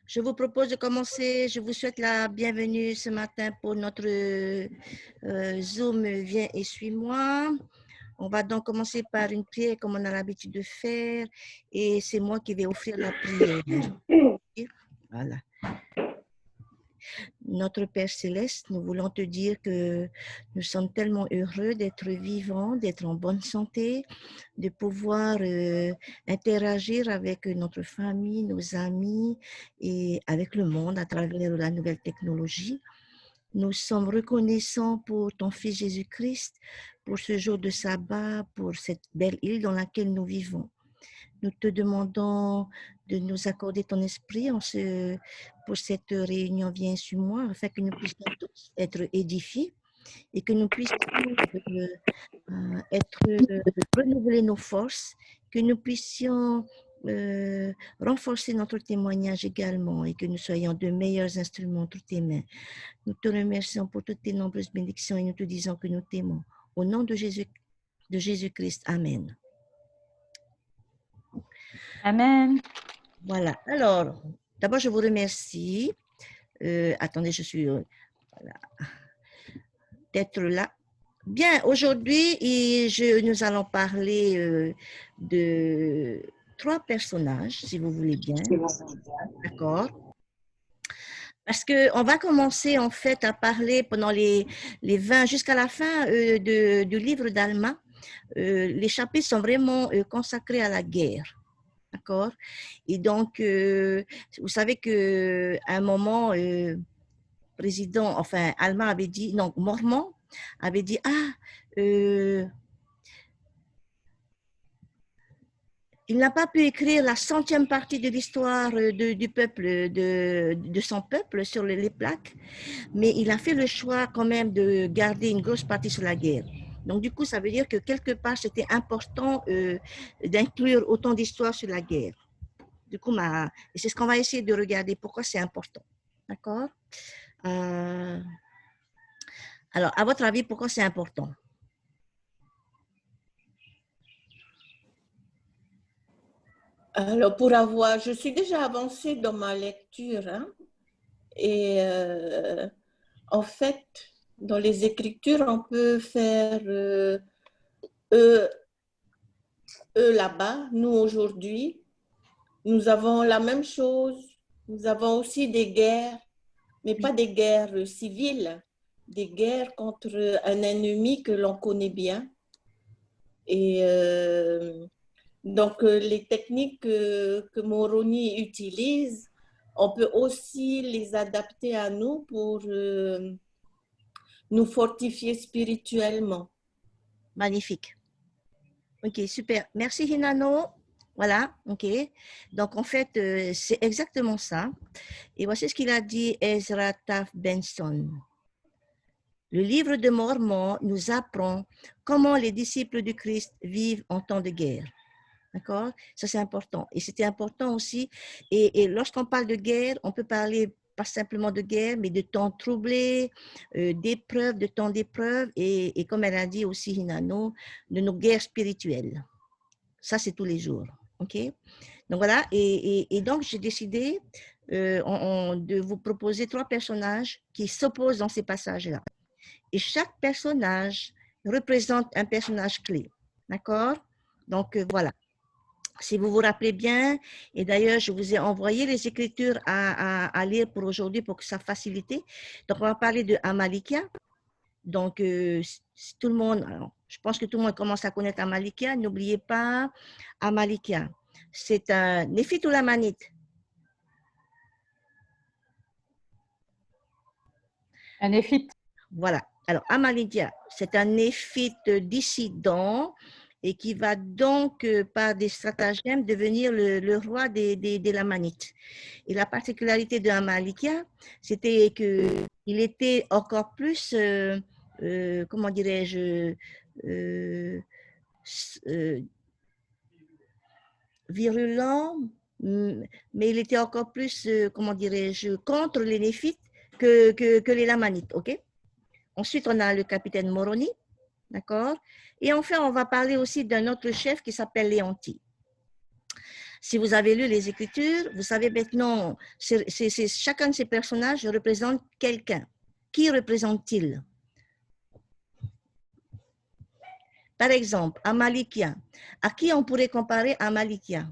Je vous propose de commencer. Je vous souhaite la bienvenue ce matin pour notre Zoom Viens et suis-moi. On va donc commencer par une prière comme on a l'habitude de faire et c'est moi qui vais offrir la prière. Voilà. Notre Père Céleste, nous voulons te dire que nous sommes tellement heureux d'être vivants, d'être en bonne santé, de pouvoir interagir avec notre famille, nos amis et avec le monde à travers la nouvelle technologie. Nous sommes reconnaissants pour ton Fils Jésus-Christ, pour ce jour de sabbat, pour cette belle île dans laquelle nous vivons. Nous te demandons de nous accorder ton esprit pour cette réunion Viens sur moi, afin que nous puissions tous être édifiés et que nous puissions renouveler nos forces, que nous puissions renforcer notre témoignage également et que nous soyons de meilleurs instruments entre tes mains. Nous te remercions pour toutes tes nombreuses bénédictions et nous te disons que nous t'aimons. Au nom de Jésus-Christ, Amen. Amen. Voilà. Alors, d'abord, je vous remercie. Attendez, voilà, d'être là. Bien, aujourd'hui, nous allons parler de 3 personnages, si vous voulez bien. D'accord? Parce qu'on va commencer en fait à parler pendant les 20, jusqu'à la fin du livre d'Alma. Les chapitres sont vraiment consacrés à la guerre. D'accord? Et donc, vous savez qu'à un moment, Alma avait dit, non, Mormon avait dit, il n'a pas pu écrire la 100e partie de l'histoire du peuple, de son peuple sur les plaques, mais il a fait le choix quand même de garder une grosse partie sur la guerre. Donc, du coup, ça veut dire que quelque part, c'était important d'inclure autant d'histoires sur la guerre. Du coup, c'est ce qu'on va essayer de regarder, pourquoi c'est important. D'accord? Alors, à votre avis, pourquoi c'est important? Alors, je suis déjà avancée dans ma lecture, hein, et en fait, dans les Écritures, on peut faire eux là-bas, nous aujourd'hui, nous avons la même chose, nous avons aussi des guerres, mais pas des guerres civiles, des guerres contre un ennemi que l'on connaît bien. Et donc, les techniques que Moroni utilise, on peut aussi les adapter à nous pour nous fortifier spirituellement. Magnifique. Ok, super. Merci Hinano. Voilà, ok. Donc, en fait, c'est exactement ça. Et voici ce qu'il a dit Ezra Taft Benson. Le livre de Mormon nous apprend comment les disciples du Christ vivent en temps de guerre. D'accord? Ça, c'est important. Et c'était important aussi. Et lorsqu'on parle de guerre, on peut parler pas simplement de guerre, mais de temps troublé, d'épreuves, de temps d'épreuves, et comme elle a dit aussi, Hinano, de nos guerres spirituelles. Ça, c'est tous les jours. OK? Donc, voilà. Et donc, j'ai décidé de vous proposer 3 personnages qui s'opposent dans ces passages-là. Et chaque personnage représente un personnage clé. D'accord? Donc, voilà. Si vous vous rappelez bien, et d'ailleurs, je vous ai envoyé les Écritures à lire pour aujourd'hui pour que ça facilite. Donc, on va parler de Amalikia. Donc, tout le monde, alors, je pense que tout le monde commence à connaître Amalikia. N'oubliez pas Amalikia. C'est un néphite ou lamanite? Un néphite. Voilà. Alors, Amalikia, c'est un néphite dissident et qui va donc, par des stratagèmes, devenir le roi des Lamanites. Et la particularité de Amalikia, c'était qu'il était encore plus, comment dirais-je, virulent, mais il était encore plus, comment dirais-je, contre les Néphites que les Lamanites, ok? Ensuite, on a le capitaine Moroni, d'accord? Et enfin, on va parler aussi d'un autre chef qui s'appelle Léontie. Si vous avez lu les Écritures, vous savez maintenant, chacun de ces personnages représente quelqu'un. Qui représente-t-il? Par exemple, Amalikia. À qui on pourrait comparer Amalikia?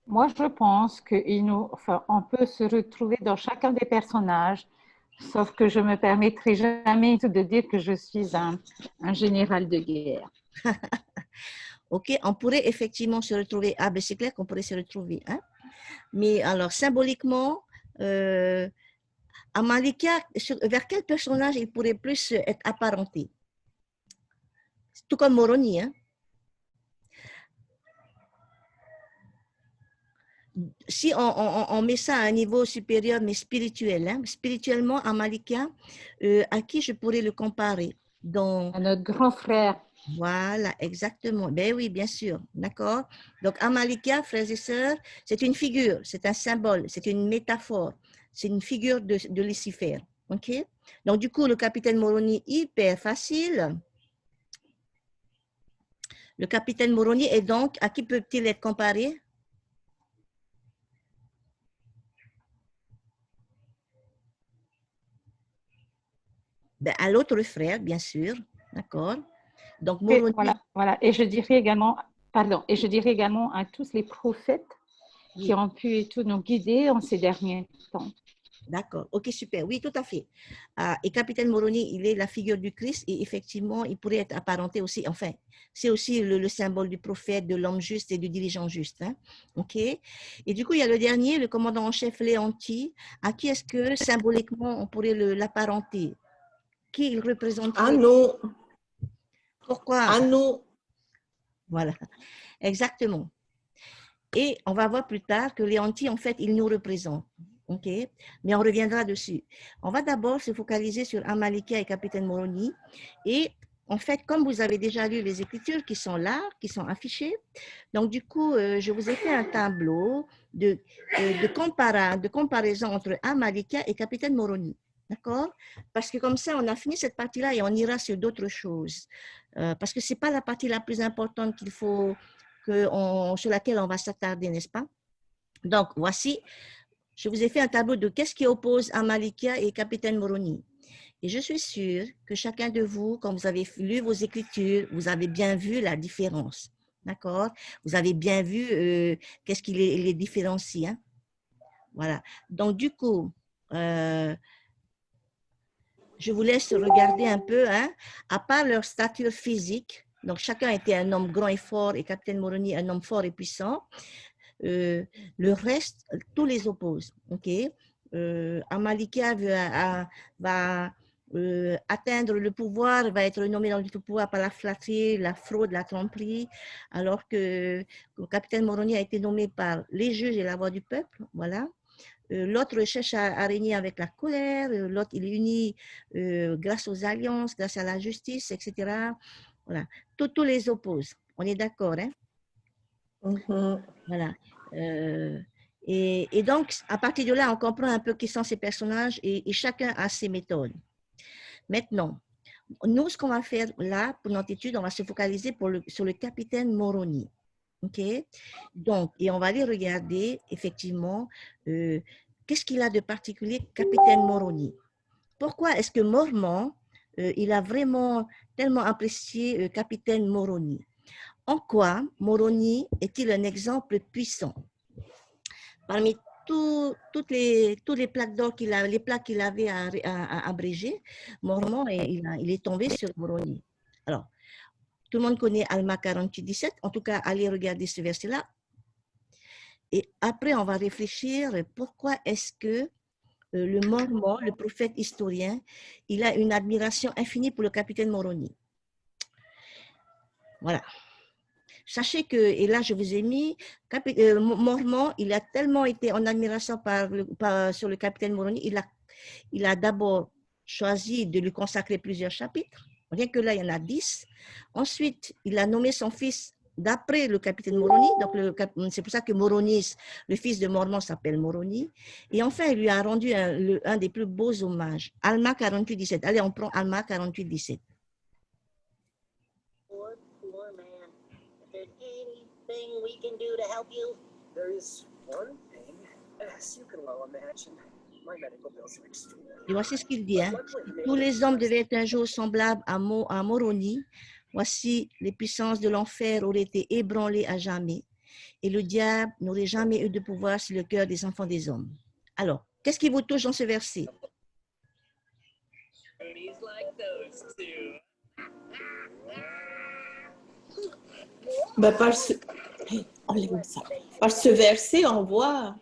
Moi, je pense on peut se retrouver dans chacun des personnages, sauf que je me permettrai jamais de dire que je suis un général de guerre. Ok, on pourrait effectivement se retrouver. Ah, ben c'est clair qu'on pourrait se retrouver. Hein? Mais alors, symboliquement, Amalikia, vers quel personnage il pourrait plus être apparenté? Tout comme Moroni. Hein? Si on met ça à un niveau supérieur, mais spirituel, hein? Spirituellement, Amalikia, à qui je pourrais le comparer? À notre grand frère. Voilà, exactement. Ben oui, bien sûr. D'accord. Donc, Amalikia, frères et sœurs, c'est une figure, c'est un symbole, c'est une métaphore, c'est une figure de Lucifer. OK? Donc, du coup, le capitaine Moroni, hyper facile. Le capitaine Moroni est donc, à qui peut-il être comparé? Ben, à l'autre frère, bien sûr. D'accord. Donc, Moroni. Voilà. Et je dirais également, à tous les prophètes qui ont pu nous guider en ces derniers temps. D'accord, ok, super, oui, tout à fait. Et capitaine Moroni, il est la figure du Christ et effectivement, il pourrait être apparenté aussi, enfin, c'est aussi le symbole du prophète, de l'homme juste et du dirigeant juste. Hein? Ok. Et du coup, il y a le dernier, le commandant en chef Léonti. À qui est-ce que symboliquement on pourrait l'apparenter? Qui il représente? À nous. Pourquoi? À nous. Voilà, exactement. Et on va voir plus tard que Léonti, en fait, il nous représente. OK, mais on reviendra dessus. On va d'abord se focaliser sur Amalikia et capitaine Moroni. Et en fait, comme vous avez déjà lu les Écritures qui sont là, qui sont affichées, donc du coup, je vous ai fait un tableau de comparaison entre Amalikia et capitaine Moroni. D'accord? Parce que comme ça, on a fini cette partie-là et on ira sur d'autres choses. Parce que ce n'est pas la partie la plus importante sur laquelle on va s'attarder, n'est-ce pas? Donc, voici, je vous ai fait un tableau de qu'est-ce qui oppose Amalikia et capitaine Moroni. Et je suis sûre que chacun de vous, quand vous avez lu vos Écritures, vous avez bien vu la différence. D'accord? Vous avez bien vu qu'est-ce qui les différencie. Hein? Voilà. Donc, du coup, je vous laisse regarder un peu, hein, à part leur stature physique. Donc, chacun était un homme grand et fort et capitaine Moroni, un homme fort et puissant. Le reste, tous les opposent. Ok. Amalikia va atteindre le pouvoir, va être nommé dans le pouvoir par la flatterie, la fraude, la tromperie, alors que le capitaine Moroni a été nommé par les juges et la voix du peuple. Voilà. L'autre cherche à régner avec la colère, l'autre il unit grâce aux alliances, grâce à la justice, etc. Voilà. Tous les opposent. On est d'accord, hein? Voilà. Et donc, à partir de là, on comprend un peu qui sont ces personnages et chacun a ses méthodes. Maintenant, nous, ce qu'on va faire là, pour notre étude, on va se focaliser sur le capitaine Moroni. OK? Donc, et on va aller regarder, effectivement, qu'est-ce qu'il a de particulier, capitaine Moroni? Pourquoi est-ce que Mormon, il a vraiment tellement apprécié capitaine Moroni? En quoi Moroni est-il un exemple puissant? Parmi toutes les plaques d'or les plaques qu'il avait à abréger, Mormon, il est tombé sur Moroni. Alors, tout le monde connaît Alma 48-17, en tout cas, allez regarder ce verset-là. Et après, on va réfléchir pourquoi est-ce que le Mormon, le prophète historien, il a une admiration infinie pour le capitaine Moroni. Voilà. Sachez que, et là je vous ai mis, Mormon, il a tellement été en admiration sur le capitaine Moroni, il a d'abord choisi de lui consacrer plusieurs chapitres. Rien que là, il y en a 10. Ensuite, il a nommé son fils d'après le capitaine Moroni. Donc, c'est pour ça que Moronis, le fils de Mormon, s'appelle Moroni. Et enfin, il lui a rendu un des plus beaux hommages. Alma 48-17. Allez, on prend Alma 48-17. there anything we can do to help you? There is one thing. As you can well imagine, my medical bills are extremely Et voici ce qu'il dit. Hein. high. Luckily, I've been Tous able to les hommes trust devaient être un jour semblables à Moroni. Voici, les puissances de l'enfer auraient été ébranlées à jamais. Et le diable n'aurait jamais eu de pouvoir sur le cœur des enfants des hommes. Alors, qu'est-ce qui vous touche dans ce verset? Booties like those two. Ben, enlève ça. Par ce verset, on voit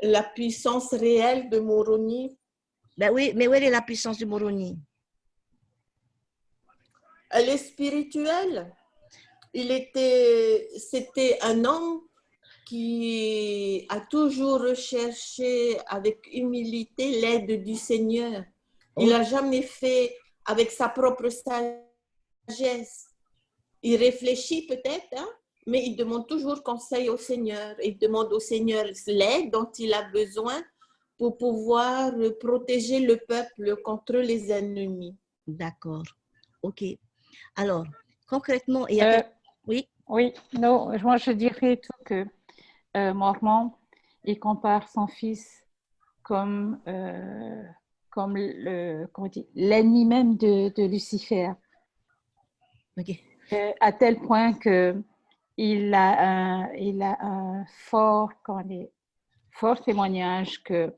la puissance réelle de Moroni. Ben oui, mais où est la puissance de Moroni? Elle est spirituelle. C'était un homme qui a toujours recherché avec humilité l'aide du Seigneur. Il n'a jamais fait avec sa propre sagesse. Il réfléchit peut-être, hein, mais il demande toujours conseil au Seigneur. Il demande au Seigneur l'aide dont il a besoin pour pouvoir protéger le peuple contre les ennemis. D'accord. OK. Alors, concrètement, il y Euh, a... Oui, Oui, non, moi je dirais tout que Mormon, il compare son fils comme, comme l'ennemi même de Lucifer, OK. à tel point que il a un fort témoignage que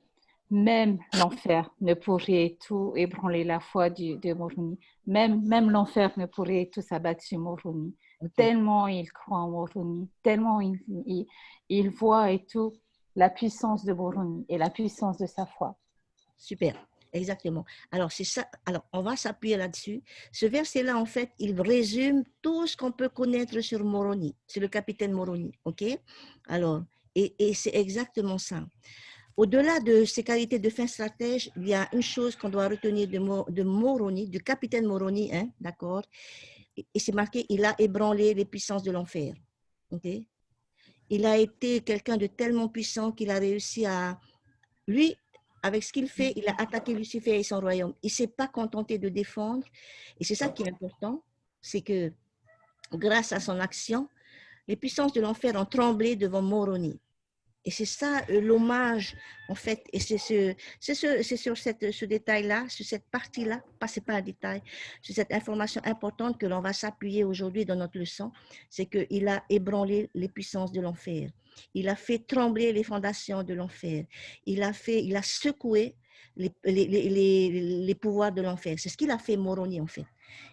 même l'enfer ne pourrait tout ébranler la foi de Moroni. Même l'enfer ne pourrait tout s'abattre sur Moroni. OK. Tellement il croit en Moroni, tellement il voit et tout la puissance de Moroni et la puissance de sa foi. Super, exactement. Alors, c'est ça. Alors, on va s'appuyer là-dessus. Ce verset-là, en fait, il résume tout ce qu'on peut connaître sur Moroni, sur le capitaine Moroni. OK? Alors, et c'est exactement ça. Au-delà de ses qualités de fin stratège, il y a une chose qu'on doit retenir de Moroni, du capitaine Moroni, hein, d'accord? Et c'est marqué, il a ébranlé les puissances de l'enfer. OK? Il a été quelqu'un de tellement puissant qu'il a réussi à... Lui, avec ce qu'il fait, il a attaqué Lucifer et son royaume. Il ne s'est pas contenté de défendre. Et c'est ça qui est important, c'est que grâce à son action, les puissances de l'enfer ont tremblé devant Moroni. Et c'est ça l'hommage, en fait, et c'est sur ce détail-là, sur cette partie-là, c'est pas un détail, sur cette information importante que l'on va s'appuyer aujourd'hui dans notre leçon, c'est qu'il a ébranlé les puissances de l'enfer. Il a fait trembler les fondations de l'enfer. Il a secoué les pouvoirs de l'enfer. C'est ce qu'il a fait, Moroni, en fait.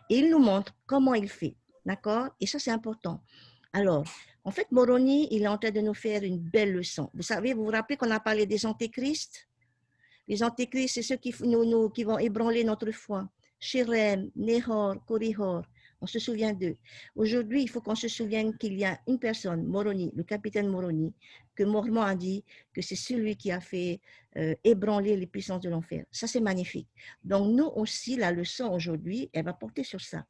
Et il nous montre comment il fait, d'accord? Et ça, c'est important. Alors, en fait, Moroni, il est en train de nous faire une belle leçon. Vous vous rappelez qu'on a parlé des antéchrists? Les antéchrists, c'est ceux qui vont ébranler notre foi. Shirem, Nehor, Korihor, on se souvient d'eux. Aujourd'hui, il faut qu'on se souvienne qu'il y a une personne, Moroni, le capitaine Moroni, que Mormon a dit que c'est celui qui a fait ébranler les puissances de l'enfer. Ça, c'est magnifique. Donc, nous aussi, la leçon aujourd'hui, elle va porter sur ça.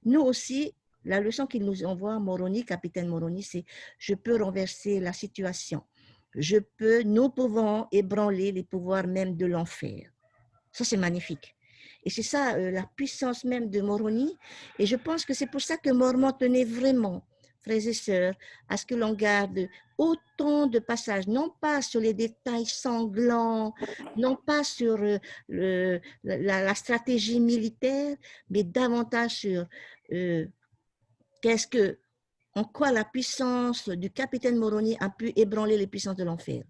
Nous aussi, la leçon qu'il nous envoie, Moroni, capitaine Moroni, c'est « Je peux renverser la situation. Nous pouvons ébranler les pouvoirs même de l'enfer. » Ça, c'est magnifique. Et c'est ça, la puissance même de Moroni. Et je pense que c'est pour ça que Mormon tenait vraiment, frères et sœurs, à ce que l'on garde autant de passages, non pas sur les détails sanglants, non pas sur la stratégie militaire, mais davantage sur... en quoi la puissance du capitaine Moroni a pu ébranler les puissances de l'enfer.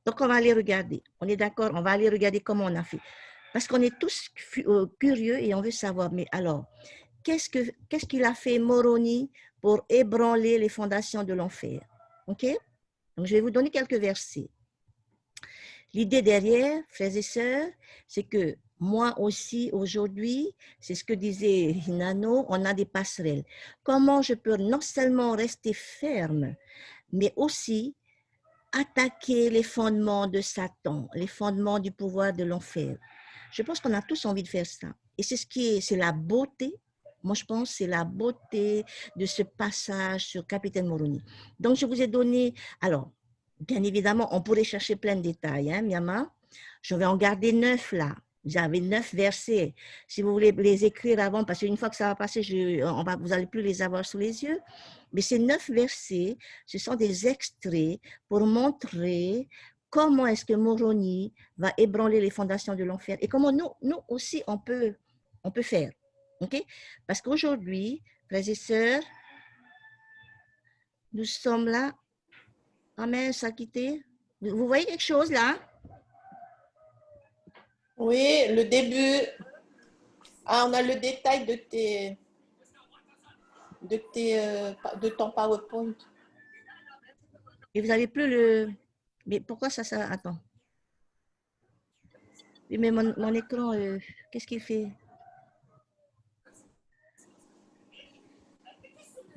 Donc, on va aller regarder. On est d'accord? On va aller regarder comment on a fait. Parce qu'on est tous curieux et on veut savoir, mais alors, qu'est-ce qu'il a fait Moroni pour ébranler les fondations de l'enfer? OK? Donc, je vais vous donner quelques versets. L'idée derrière, frères et sœurs, c'est que moi aussi, aujourd'hui, c'est ce que disait Hinano, on a des passerelles. Comment je peux non seulement rester ferme, mais aussi attaquer les fondements de Satan, les fondements du pouvoir de l'enfer. Je pense qu'on a tous envie de faire ça. Et c'est la beauté, moi je pense, c'est la beauté de ce passage sur Capitaine Moroni. Donc, je vous ai donné, alors, bien évidemment, on pourrait chercher plein de détails, hein, Miama. Je vais en garder 9 là. Vous avez 9 versets. Si vous voulez les écrire avant, parce qu'une fois que ça va passer, vous n'allez plus les avoir sous les yeux. Mais ces 9 versets, ce sont des extraits pour montrer comment est-ce que Moroni va ébranler les fondations de l'enfer et comment nous aussi, on peut faire. OK? Parce qu'aujourd'hui, frères et sœurs, nous sommes là. Amen, ça a quitté. Vous voyez quelque chose là? Oui, le début. Ah, on a le détail de ton PowerPoint. Et vous n'avez plus le... Mais pourquoi ça... Attends. Oui, mais mon écran, qu'est-ce qu'il fait?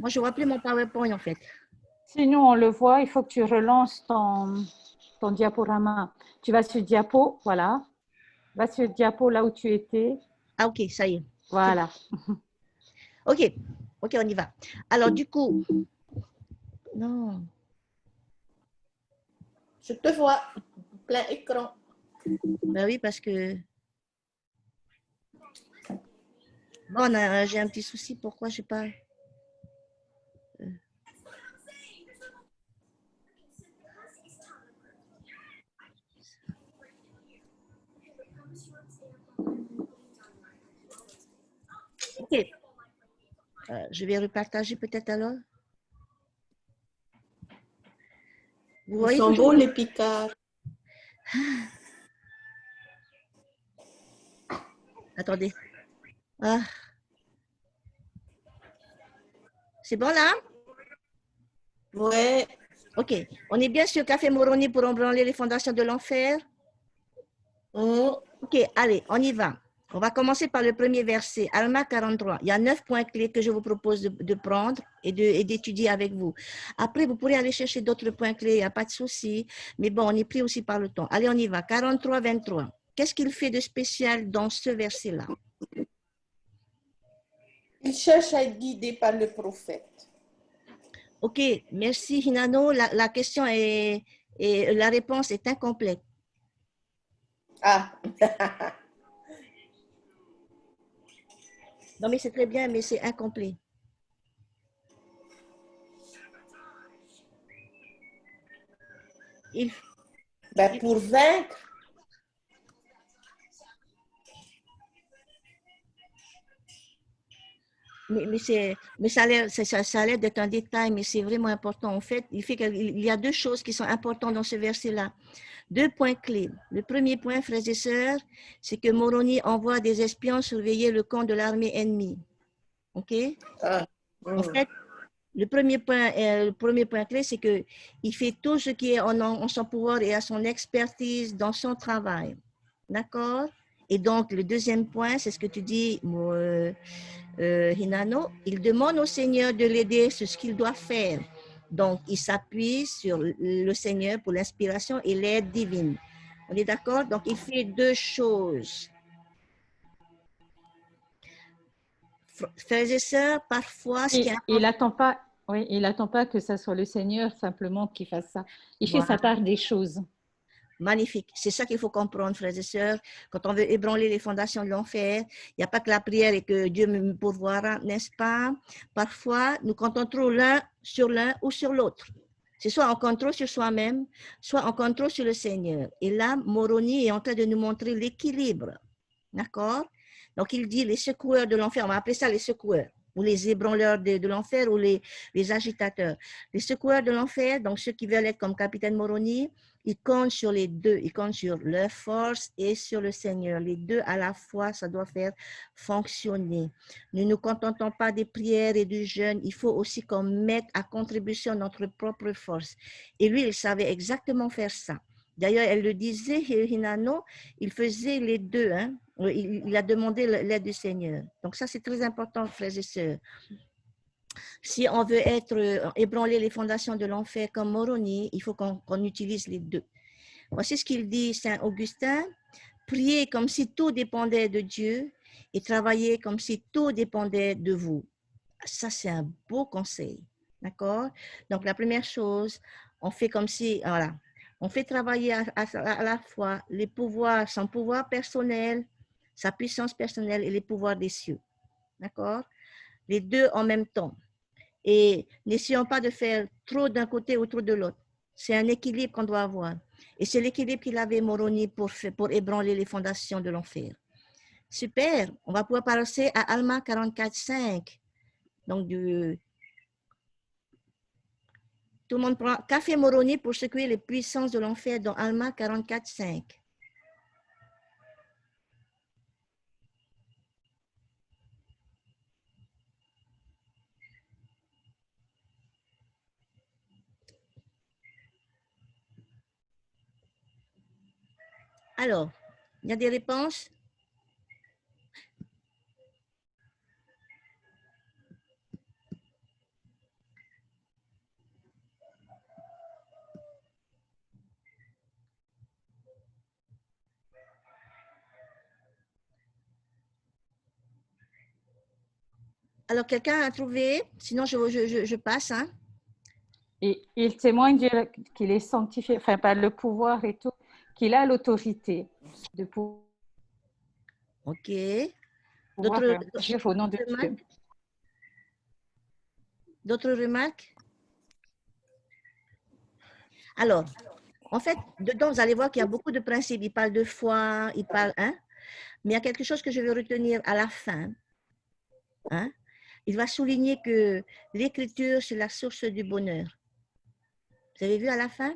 Moi, je vois plus mon PowerPoint en fait. Sinon, on le voit, il faut que tu relances ton diaporama. Tu vas sur diapo, voilà. Va sur diapo là où tu étais. Ah, ok, ça y est. Voilà. Ok, ok, on y va. Alors, du coup... Non. Je te vois, plein écran. Ben oui, parce que... Bon, j'ai un petit souci. Pourquoi je sais pas... Ok. Je vais repartager peut-être alors. Vous Ils voyez sont toujours... beaux, les Picards. Attendez. Ah. C'est bon là? Ouais. Ok. On est bien sur Café Moroni pour ébranler les fondations de l'enfer? Ok, allez, on y va. On va commencer par le premier verset, Alma 43. Il y a 9 points clés que je vous propose de prendre et d'étudier avec vous. Après, vous pourrez aller chercher d'autres points clés, il n'y a pas de souci. Mais bon, on est pris aussi par le temps. Allez, on y va. 43, 23. Qu'est-ce qu'il fait de spécial dans ce verset-là? Il cherche à être guidé par le prophète. Ok, merci Hinano. La question et la réponse est incomplète. Ah. Non, mais c'est très bien, mais c'est incomplet. Ben, pour vaincre. Mais ça a l'air d'être un détail, mais c'est vraiment important. En fait, il y a deux choses qui sont importantes dans ce verset-là. 2 points clés. Le premier point, frères et sœurs, c'est que Moroni envoie des espions surveiller le camp de l'armée ennemie. OK? Ah. En fait, le premier point clé, c'est qu'il fait tout ce qui est en son pouvoir et à son expertise dans son travail. D'accord? Et donc, le deuxième point, c'est ce que tu dis, Hinano, il demande au Seigneur de l'aider sur ce qu'il doit faire. Donc, il s'appuie sur le Seigneur pour l'inspiration et l'aide divine. On est d'accord? Donc, il fait deux choses. Frères et sœurs, parfois, ce qui est important... Il n'attend pas, oui, il attend pas que ça soit le Seigneur simplement qui fasse ça. Il fait sa part des choses. Magnifique. C'est ça qu'il faut comprendre, frères et sœurs. Quand on veut ébranler les fondations de l'enfer, il n'y a pas que la prière et que Dieu me pourvoira, n'est-ce pas? Parfois, nous comptons trop l'un ou sur l'autre. C'est soit on compte trop sur soi-même, soit on compte trop sur le Seigneur. Et là, Moroni est en train de nous montrer l'équilibre. D'accord? Donc, il dit les secoueurs de l'enfer, on va appeler ça les secoueurs, ou les ébranleurs de l'enfer, ou les agitateurs. Les secoueurs de l'enfer, donc ceux qui veulent être comme capitaine Moroni, ils comptent sur les deux, ils comptent sur leur force et sur le Seigneur. Les deux à la fois, ça doit faire fonctionner. Ne nous contentons pas des prières et du jeûne, il faut aussi qu'on mette à contribution notre propre force. Et lui, il savait exactement faire ça. D'ailleurs, elle le disait, Hinano, il faisait les deux. Hein? Il a demandé l'aide du Seigneur. Donc ça, c'est très important, frères et sœurs. Si on veut ébranler les fondations de l'enfer comme Moroni, il faut qu'on utilise les deux. Voici ce qu'il dit, Saint Augustin. Priez comme si tout dépendait de Dieu et travaillez comme si tout dépendait de vous. Ça, c'est un beau conseil. D'accord? Donc, la première chose, on fait comme si, voilà, on fait travailler à la fois les pouvoirs, son pouvoir personnel sa puissance personnelle et les pouvoirs des cieux. D'accord? Les deux en même temps. Et n'essayons pas de faire trop d'un côté ou trop de l'autre. C'est un équilibre qu'on doit avoir. Et c'est l'équilibre qu'il avait Moroni pour ébranler les fondations de l'enfer. Super, on va pouvoir passer à Alma 44.5. Donc, tout le monde prend café Moroni pour secouer les puissances de l'enfer dans Alma 44.5. Alors, il y a des réponses? Alors, quelqu'un a trouvé? Sinon, je passe. Hein? Et il témoigne qu'il est sanctifié, enfin par le pouvoir et tout, qu'il a l'autorité de pouvoir OK. agir au nom de Dieu. D'autres remarques? Alors, en fait, dedans, vous allez voir qu'il y a beaucoup de principes. Il parle de foi, il parle, hein? Mais il y a quelque chose que je veux retenir à la fin. Hein? Il va souligner que l'écriture, c'est la source du bonheur. Vous avez vu à la fin?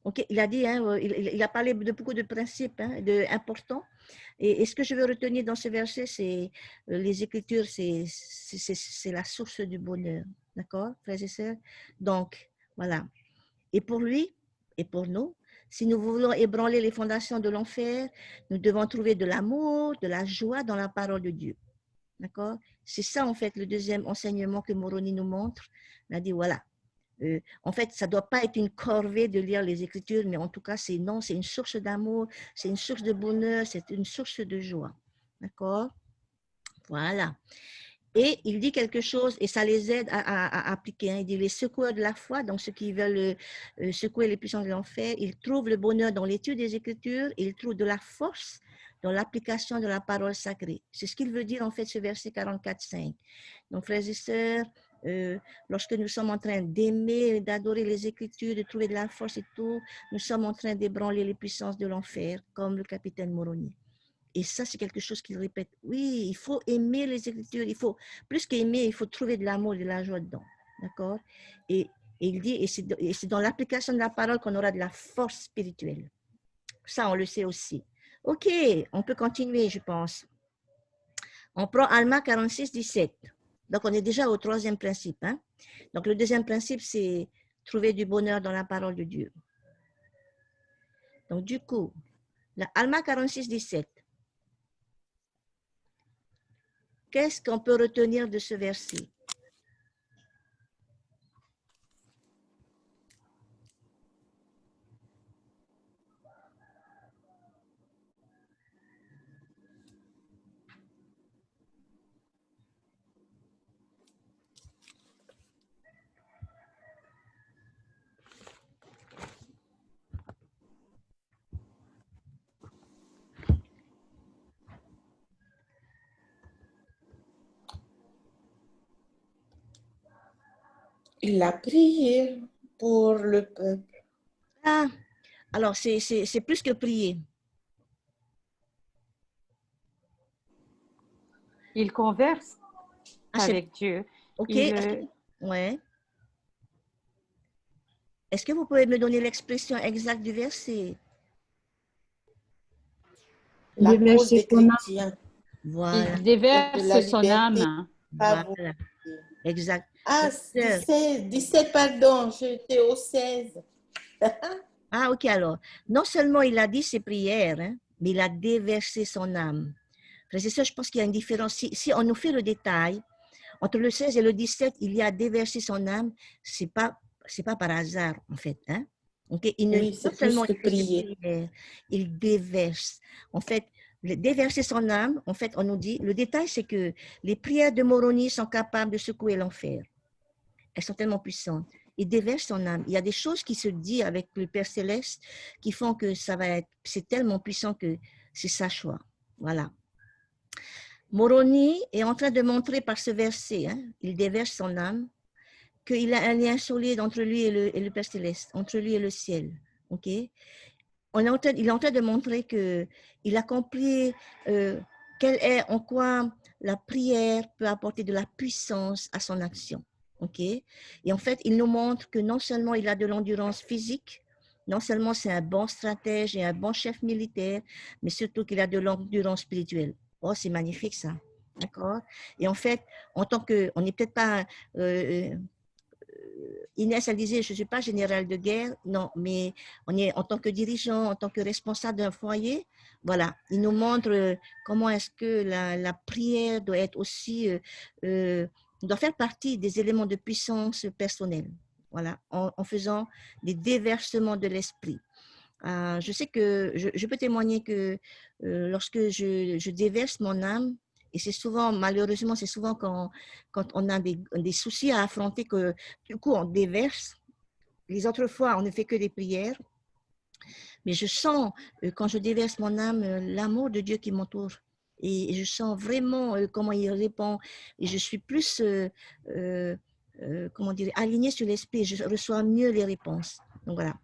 Okay. Il a dit, hein, il a parlé de beaucoup de principes hein, importants. Et ce que je veux retenir dans ce verset, c'est les Écritures, c'est la source du bonheur. D'accord, frères et sœurs? Donc, voilà. Et pour lui, et pour nous, si nous voulons ébranler les fondations de l'enfer, nous devons trouver de l'amour, de la joie dans la parole de Dieu. D'accord? C'est ça, en fait, le deuxième enseignement que Moroni nous montre. Il a dit, voilà. En fait, ça ne doit pas être une corvée de lire les Écritures, mais en tout cas, c'est une source d'amour, c'est une source de bonheur, c'est une source de joie. D'accord? Voilà. Et il dit quelque chose, et ça les aide à appliquer. Hein. Il dit les secoueurs de la foi, donc ceux qui veulent secouer les puissances de l'enfer, ils trouvent le bonheur dans l'étude des Écritures, ils trouvent de la force dans l'application de la parole sacrée. C'est ce qu'il veut dire en fait ce verset 44.5. Donc frères et sœurs, lorsque nous sommes en train d'aimer, d'adorer les Écritures, de trouver de la force et tout, nous sommes en train d'ébranler les puissances de l'enfer, comme le capitaine Moroni. Et ça, c'est quelque chose qu'il répète. Oui, il faut aimer les Écritures. Il faut, plus qu'aimer, il faut trouver de l'amour et de la joie dedans. D'accord? Et il dit, et c'est dans l'application de la parole qu'on aura de la force spirituelle. Ça, on le sait aussi. OK, on peut continuer, je pense. On prend Alma 46.17. Donc, on est déjà au troisième principe. Hein? Donc, le deuxième principe, c'est trouver du bonheur dans la parole de Dieu. Donc, du coup, la Alma 46.17. Qu'est-ce qu'on peut retenir de ce verset? Il a prié pour le peuple. Ah, alors c'est plus que prier. Il converse avec Dieu. OK. Ouais. Est-ce que vous pouvez me donner l'expression exacte du verset? La cause des chrétiens. Voilà. Il déverse son âme. Voilà. Exact. Ah, 17, pardon, j'étais au 16. Ah, OK, alors. Non seulement il a dit ses prières, hein, mais il a déversé son âme. C'est ça, je pense qu'il y a une différence. Si on nous fait le détail, entre le 16 et le 17, il y a déversé son âme, c'est pas par hasard, en fait. Hein? Okay? Il ne Oui, c'est plus que prier. Il déverse. En fait, déverser son âme, en fait, on nous dit, le détail, c'est que les prières de Moroni sont capables de secouer l'enfer. Elles sont tellement puissantes. Il déverse son âme. Il y a des choses qui se disent avec le Père Céleste qui font que c'est tellement puissant que c'est sa choix. Voilà. Moroni est en train de montrer par ce verset, hein, il déverse son âme, qu'il a un lien solide entre lui et le Père Céleste, entre lui et le ciel. Ok? Il est en train de montrer qu'il accomplit en quoi la prière peut apporter de la puissance à son action. Ok? Et en fait, il nous montre que non seulement il a de l'endurance physique, non seulement c'est un bon stratège et un bon chef militaire, mais surtout qu'il a de l'endurance spirituelle. Oh, c'est magnifique ça. D'accord? Et en fait, on n'est peut-être pas Inès, elle disait, je ne suis pas général de guerre, non, mais on est en tant que dirigeant, en tant que responsable d'un foyer, voilà, il nous montre comment est-ce que la prière doit être aussi, doit faire partie des éléments de puissance personnelle, voilà, en faisant des déversements de l'esprit. Je sais que je peux témoigner que lorsque je déverse mon âme, et c'est souvent, malheureusement, c'est souvent quand on a des soucis à affronter que du coup on déverse. Les autres fois, on ne fait que des prières. Mais je sens, quand je déverse mon âme, l'amour de Dieu qui m'entoure. Et je sens vraiment comment il répond. Et je suis plus, comment dire, alignée sur l'esprit. Je reçois mieux les réponses. Donc voilà.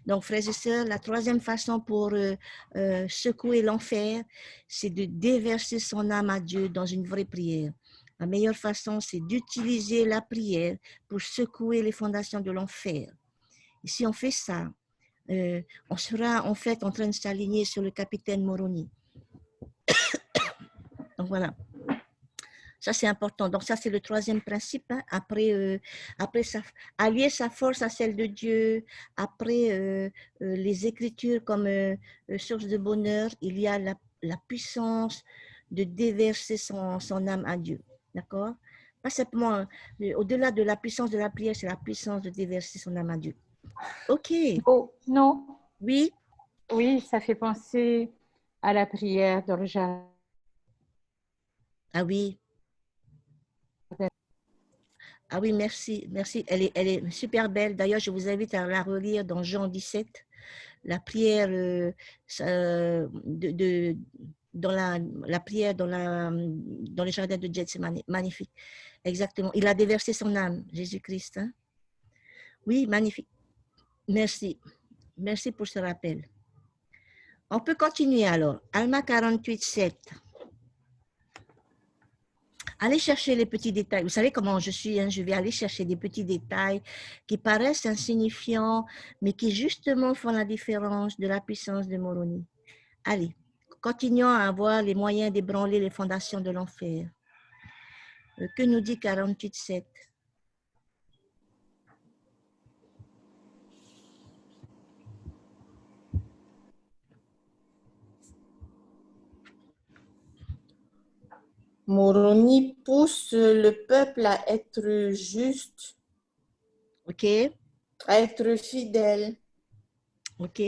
Donc frères et sœurs, la troisième façon pour secouer l'enfer, c'est de déverser son âme à Dieu dans une vraie prière. La meilleure façon, c'est d'utiliser la prière pour secouer les fondations de l'enfer. Et si on fait ça, on sera en fait en train de s'aligner sur le capitaine Moroni. Donc voilà, ça c'est important. Donc ça c'est le troisième principe. Hein. Après allier sa force à celle de Dieu, après les Écritures comme source de bonheur, il y a la puissance de déverser son âme à Dieu. D'accord? Pas simplement, au-delà de la puissance de la prière, c'est la puissance de déverser son âme à Dieu. Ok. Oh, non. Oui. Oui, ça fait penser à la prière dans le jardin. Ah oui. Ah oui, merci, merci. Elle est super belle. D'ailleurs, je vous invite à la relire dans Jean 17, la prière dans la prière dans les jardins de Gethsemane. Magnifique. Exactement. Il a déversé son âme, Jésus-Christ. Hein? Oui, magnifique. Merci. Merci pour ce rappel. On peut continuer alors. Alma 48, 7. Allez chercher les petits détails. Vous savez comment je suis, hein? Je vais aller chercher des petits détails qui paraissent insignifiants, mais qui justement font la différence de la puissance de Moroni. Allez, continuons à avoir les moyens d'ébranler les fondations de l'enfer. Que nous dit 48.7? Moroni pousse le peuple à être juste, Ok, à être fidèle, ok,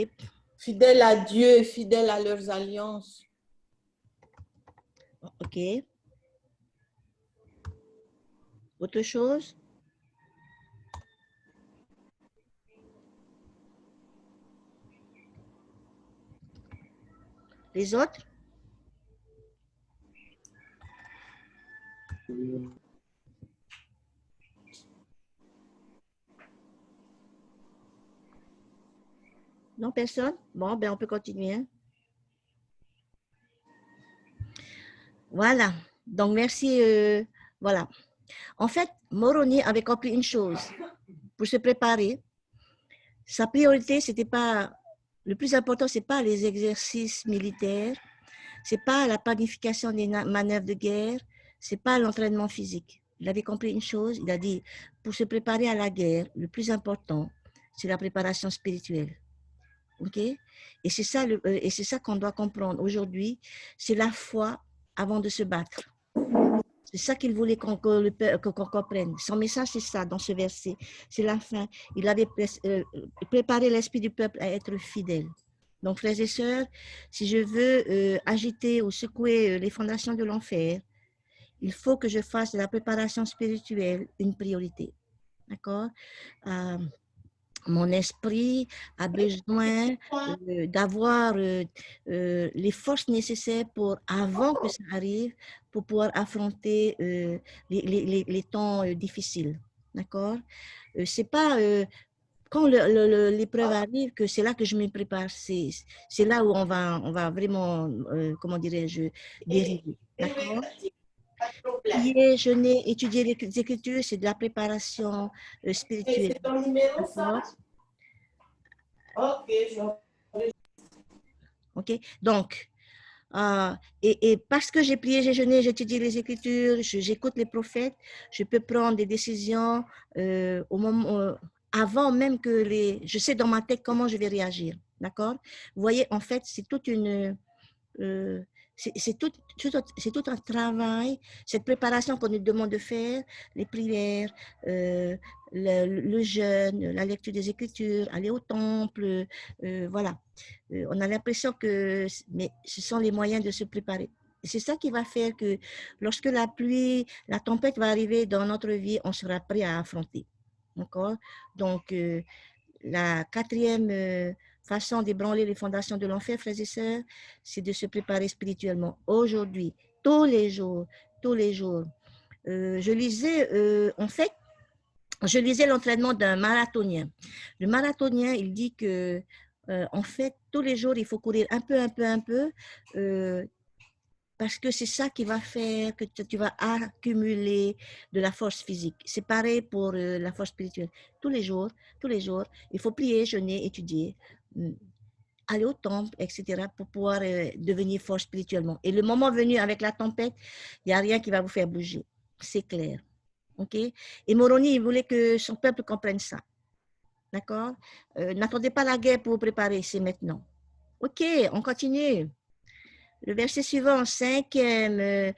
fidèle à Dieu, fidèle à leurs alliances. ok. Autre chose? Les autres? Non, personne? Bon, ben on peut continuer. Hein? Voilà. Donc, merci. Voilà. En fait, Moroni avait compris une chose. Pour se préparer, sa priorité, c'était pas... Le plus important, c'est pas les exercices militaires, c'est pas la planification des manœuvres de guerre, c'est pas l'entraînement physique. Il avait compris une chose, il a dit, pour se préparer à la guerre, le plus important, c'est la préparation spirituelle. Ok? Et c'est ça qu'on doit comprendre aujourd'hui, c'est la foi avant de se battre. C'est ça qu'il voulait qu'on comprenne. Son message, c'est ça, dans ce verset. C'est la fin. Il avait préparé l'esprit du peuple à être fidèle. Donc, frères et sœurs, si je veux agiter ou secouer les fondations de l'enfer, il faut que je fasse de la préparation spirituelle une priorité. D'accord? mon esprit a besoin d'avoir les forces nécessaires pour, avant que ça arrive, pour pouvoir affronter les temps difficiles. D'accord? C'est pas quand l'épreuve arrive que c'est là que je me prépare. C'est là où on va vraiment, comment dirais-je, dériver. D'accord? Prier, jeûner, étudier les Écritures, c'est de la préparation spirituelle. C'est ton numéro, ça? D'accord? Ok, OK? Donc, et parce que j'ai prié, j'ai jeûné, j'étudie les Écritures, j'écoute les prophètes, je peux prendre des décisions au moment, avant même que je sais dans ma tête comment je vais réagir. D'accord? Vous voyez, en fait, c'est toute une... c'est tout un travail, cette préparation qu'on nous demande de faire, les prières, le jeûne, la lecture des Écritures, aller au temple, voilà. On a l'impression que mais ce sont les moyens de se préparer. C'est ça qui va faire que lorsque la pluie, la tempête va arriver dans notre vie, on sera prêt à affronter. D'accord? Donc, la quatrième façon d'ébranler les fondations de l'enfer, frères et sœurs, c'est de se préparer spirituellement. Aujourd'hui, tous les jours, tous les jours. Je lisais, en fait, je lisais l'entraînement d'un marathonien. Le marathonien, il dit que, en fait, tous les jours, il faut courir un peu, un peu, un peu, parce que c'est ça qui va faire que tu vas accumuler de la force physique. C'est pareil pour la force spirituelle. Tous les jours, il faut prier, jeûner, étudier, aller au temple, etc., pour pouvoir devenir fort spirituellement. Et le moment venu avec la tempête, il n'y a rien qui va vous faire bouger. C'est clair. OK? Et Moroni, il voulait que son peuple comprenne ça. D'accord? N'attendez pas la guerre pour vous préparer, c'est maintenant. OK, on continue. Le verset suivant, cinquième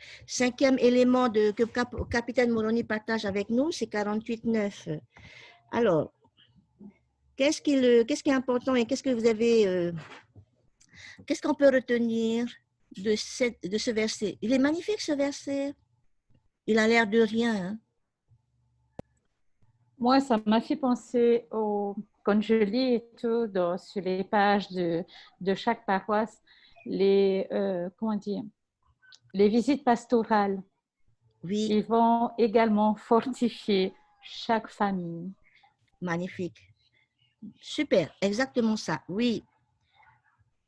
élément que capitaine Moroni partage avec nous, c'est 48.9. Alors, qu'est-ce qui est important et qu'est-ce que vous avez, qu'est-ce qu'on peut retenir de ce verset? Il est magnifique ce verset. Il a l'air de rien. Hein? Moi, ça m'a fait penser quand je lis et tout sur les pages de chaque paroisse, comment dire, les visites pastorales. Oui. Ils vont également fortifier chaque famille. Magnifique. Super, exactement ça. Oui.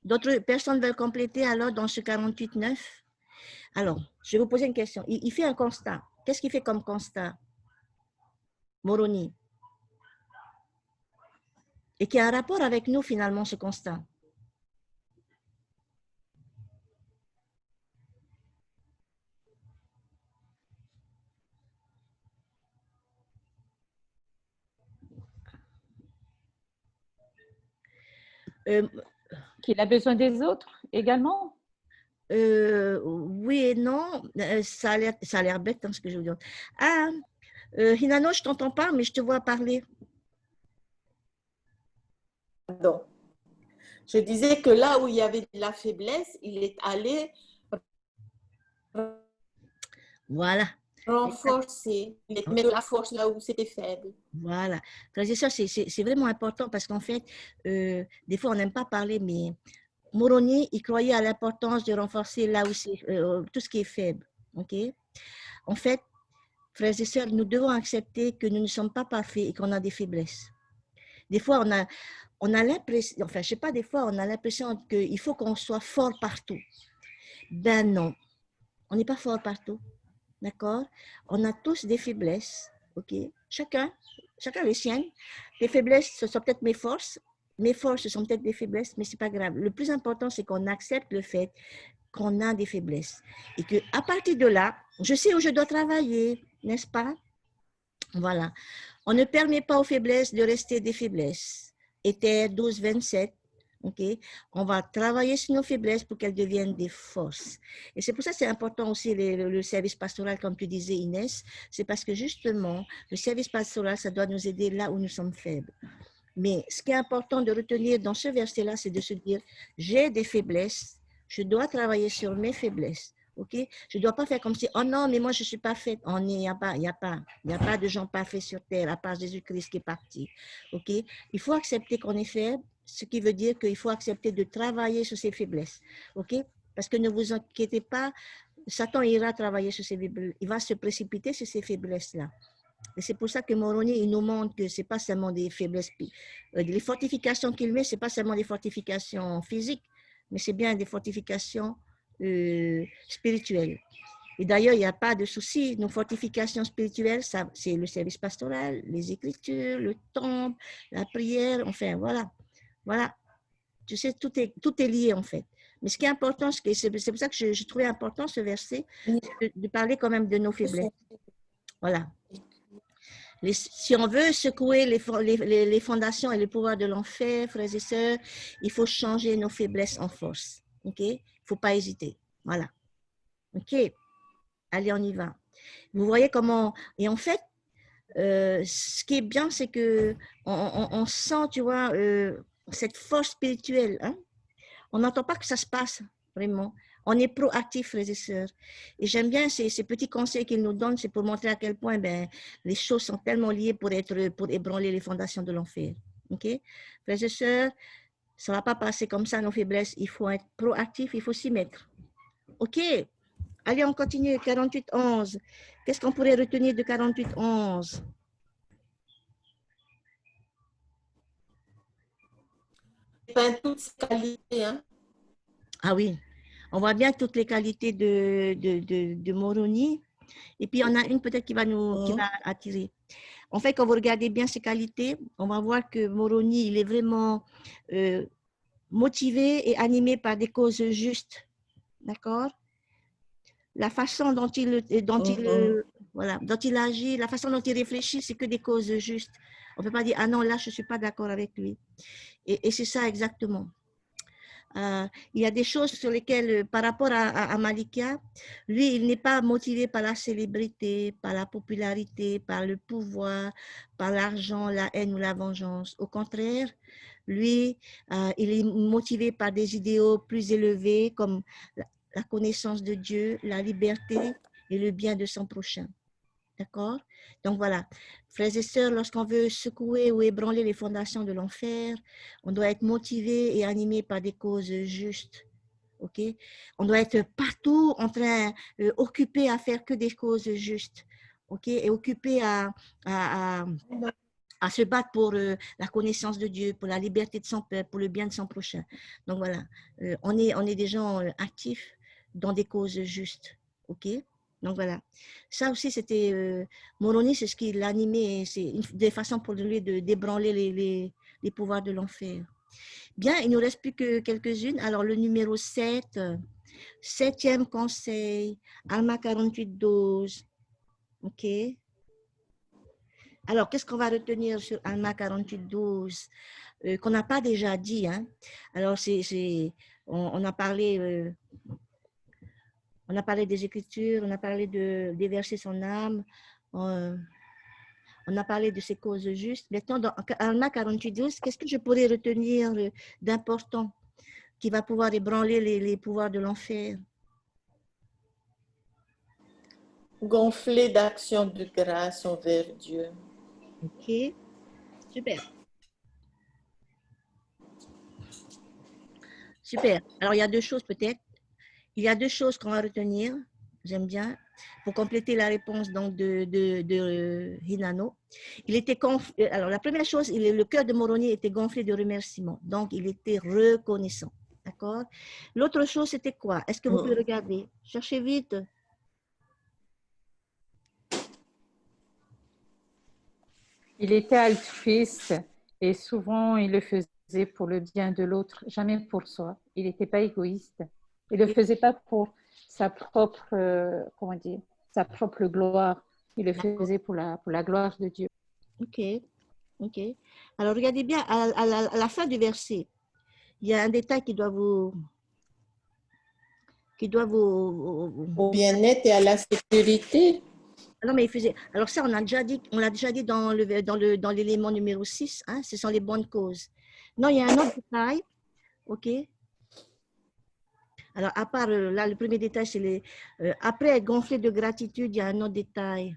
D'autres personnes veulent compléter alors dans ce 48.9? Alors, je vais vous poser une question. Il fait un constat. Qu'est-ce qu'il fait comme constat, Moroni? Et qui a un rapport avec nous finalement, ce constat. Qu'il a besoin des autres également? Oui et non. Ça a l'air bête dans ce que je vous dis. Ah, Hinano, je ne t'entends pas, mais je te vois parler. Donc, je disais que là où il y avait de la faiblesse, il est allé Voilà. renforcer, il est mis de la force là où c'était faible. Voilà. C'est vraiment important parce qu'en fait, des fois, on n'aime pas parler, mais Moroni, il croyait à l'importance de renforcer là où c'est tout ce qui est faible. OK? En fait, frères et sœurs, nous devons accepter que nous ne sommes pas parfaits et qu'on a des faiblesses. Des fois, on a l'impression, enfin, je sais pas, des fois, on a l'impression qu'il faut qu'on soit fort partout. Ben non, on n'est pas fort partout. D'accord? On a tous des faiblesses. OK? Chacun les siennes. Les faiblesses, ce sont peut-être mes forces. Mes forces, ce sont peut-être des faiblesses, mais ce n'est pas grave. Le plus important, c'est qu'on accepte le fait qu'on a des faiblesses. Et qu'à partir de là, je sais où je dois travailler, n'est-ce pas? Voilà. On ne permet pas aux faiblesses de rester des faiblesses. Éthère 12, 27. Okay? On va travailler sur nos faiblesses pour qu'elles deviennent des forces. Et c'est pour ça que c'est important aussi le service pastoral, comme tu disais Inès, c'est parce que justement, le service pastoral, ça doit nous aider là où nous sommes faibles. Mais ce qui est important de retenir dans ce verset-là, c'est de se dire, j'ai des faiblesses, je dois travailler sur mes faiblesses. Ok? Je ne dois pas faire comme si, oh non, mais moi, je ne suis pas faite. Il n'y a pas, de gens parfaits sur terre, à part Jésus-Christ qui est parti. Ok? Il faut accepter qu'on est faible, ce qui veut dire qu'il faut accepter de travailler sur ses faiblesses. Ok? Parce que ne vous inquiétez pas, Satan ira travailler sur ses faiblesses. Il va se précipiter sur ces faiblesses-là. Et c'est pour ça que Moroni, il nous montre que ce n'est pas seulement des faiblesses. Les fortifications qu'il met, ce n'est pas seulement des fortifications physiques, mais c'est bien des fortifications spirituelles. Et d'ailleurs, il n'y a pas de souci. Nos fortifications spirituelles, c'est le service pastoral, les écritures, le temple, la prière, enfin, voilà. Voilà. Tu sais, tout est lié, en fait. Mais ce qui est important, c'est pour ça que je trouvais important ce verset, de parler quand même de nos faiblesses. Voilà. Si on veut secouer les fondations et le pouvoir de l'enfer, frères et sœurs, il faut changer nos faiblesses en force. OK? Il ne faut pas hésiter. Voilà. OK? Allez, on y va. Vous voyez comment... Et en fait, ce qui est bien, c'est que on sent, tu vois, cette force spirituelle. Hein? On n'entend pas que ça se passe, vraiment. On est proactif, frères et sœurs. Et j'aime bien ces petits conseils qu'ils nous donnent, c'est pour montrer à quel point les choses sont tellement liées pour ébranler les fondations de l'enfer. OK? Frères et sœurs, ça ne va pas passer comme ça, nos faiblesses. Il faut être proactif, il faut s'y mettre. OK? Allez, on continue. 48-11. Qu'est-ce qu'on pourrait retenir de 48-11? Toutes ces qualités, hein? Ah oui, on voit bien toutes les qualités de Moroni. Et puis, il y en a une peut-être qui va attirer. En fait, quand vous regardez bien ses qualités, on va voir que Moroni, il est vraiment motivé et animé par des causes justes. D'accord? La façon dont il agit, la façon dont il réfléchit, c'est que des causes justes. On ne peut pas dire, ah non, là, je ne suis pas d'accord avec lui. Et c'est ça exactement. Il y a des choses sur lesquelles, par rapport à Malika, lui, il n'est pas motivé par la célébrité, par la popularité, par le pouvoir, par l'argent, la haine ou la vengeance. Au contraire, lui, il est motivé par des idéaux plus élevés comme la connaissance de Dieu, la liberté et le bien de son prochain. D'accord? Donc voilà, frères et sœurs, lorsqu'on veut secouer ou ébranler les fondations de l'enfer, on doit être motivé et animé par des causes justes. OK? On doit être partout en train, occupé à faire que des causes justes. OK? Et occupé à se battre pour la connaissance de Dieu, pour la liberté de son peuple, pour le bien de son prochain. Donc voilà, on est des gens actifs dans des causes justes. OK? Donc voilà, ça aussi c'était Moroni, c'est ce qui l'animait, c'est une des façons pour lui de d'ébranler les pouvoirs de l'enfer. Bien, il ne nous reste plus que quelques-unes. Alors le numéro 7, septième conseil, Alma 48-12. OK. Alors, qu'est-ce qu'on va retenir sur Alma 48-12 qu'on n'a pas déjà dit, hein? Alors, on a parlé... on a parlé des Écritures, on a parlé de déverser son âme, on a parlé de ses causes justes. Maintenant, dans Alma 48-12, qu'est-ce que je pourrais retenir d'important qui va pouvoir ébranler les pouvoirs de l'enfer? Gonflé d'action de grâce envers Dieu. OK, super. Super. Alors, il y a deux choses peut-être. Il y a deux choses qu'on va retenir, j'aime bien, pour compléter la réponse donc, de Hinano. Il était alors, la première chose, le cœur de Moroni était gonflé de remerciements. Donc, il était reconnaissant. D'accord? L'autre chose, c'était quoi? Est-ce que vous pouvez regarder? Cherchez vite. Il était altruiste et souvent il le faisait pour le bien de l'autre, jamais pour soi. Il n'était pas égoïste. Il ne le faisait pas pour sa propre, sa propre gloire. Il le faisait pour la gloire de Dieu. OK. OK. Alors, regardez bien, à la fin du verset, il y a un détail qui doit vous... Au bien-être et à la sécurité. Non, mais il faisait... Alors ça, on l'a déjà dit dans l'élément numéro 6, hein, ce sont les bonnes causes. Non, il y a un autre détail, OK? Alors, à part là, le premier détail, c'est les. Après être gonflé de gratitude, il y a un autre détail.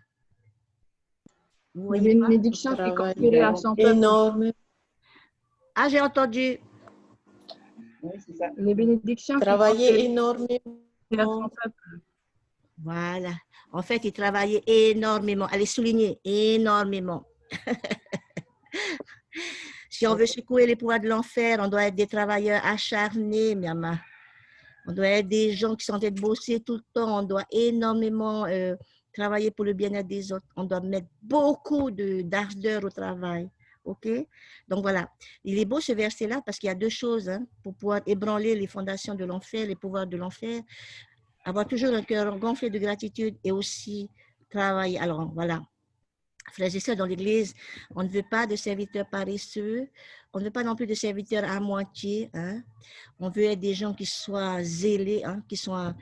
Vous La voyez pas? bénédiction qui est Travail conférée à son peuple. énorme. Ah, j'ai entendu. Les bénédictions qui sont Travailler conférées à énormément. son peuple. Voilà. En fait, il travaillait énormément. Allez, souligner énormément. Si on veut secouer les pouvoirs de l'enfer, on doit être des travailleurs acharnés, Miama. On doit être des gens qui sont en train de bosser tout le temps. On doit énormément travailler pour le bien-être des autres. On doit mettre beaucoup d'ardeur au travail. OK? Donc voilà. Il est beau ce verset-là parce qu'il y a deux choses hein, pour pouvoir ébranler les fondations de l'enfer, les pouvoirs de l'enfer. Avoir toujours un cœur gonflé de gratitude et aussi travailler. Alors voilà. Frères et sœurs, dans l'Église, on ne veut pas de serviteurs paresseux, on ne veut pas non plus de serviteurs à moitié. Hein. On veut être des gens qui soient zélés, hein, qui soient...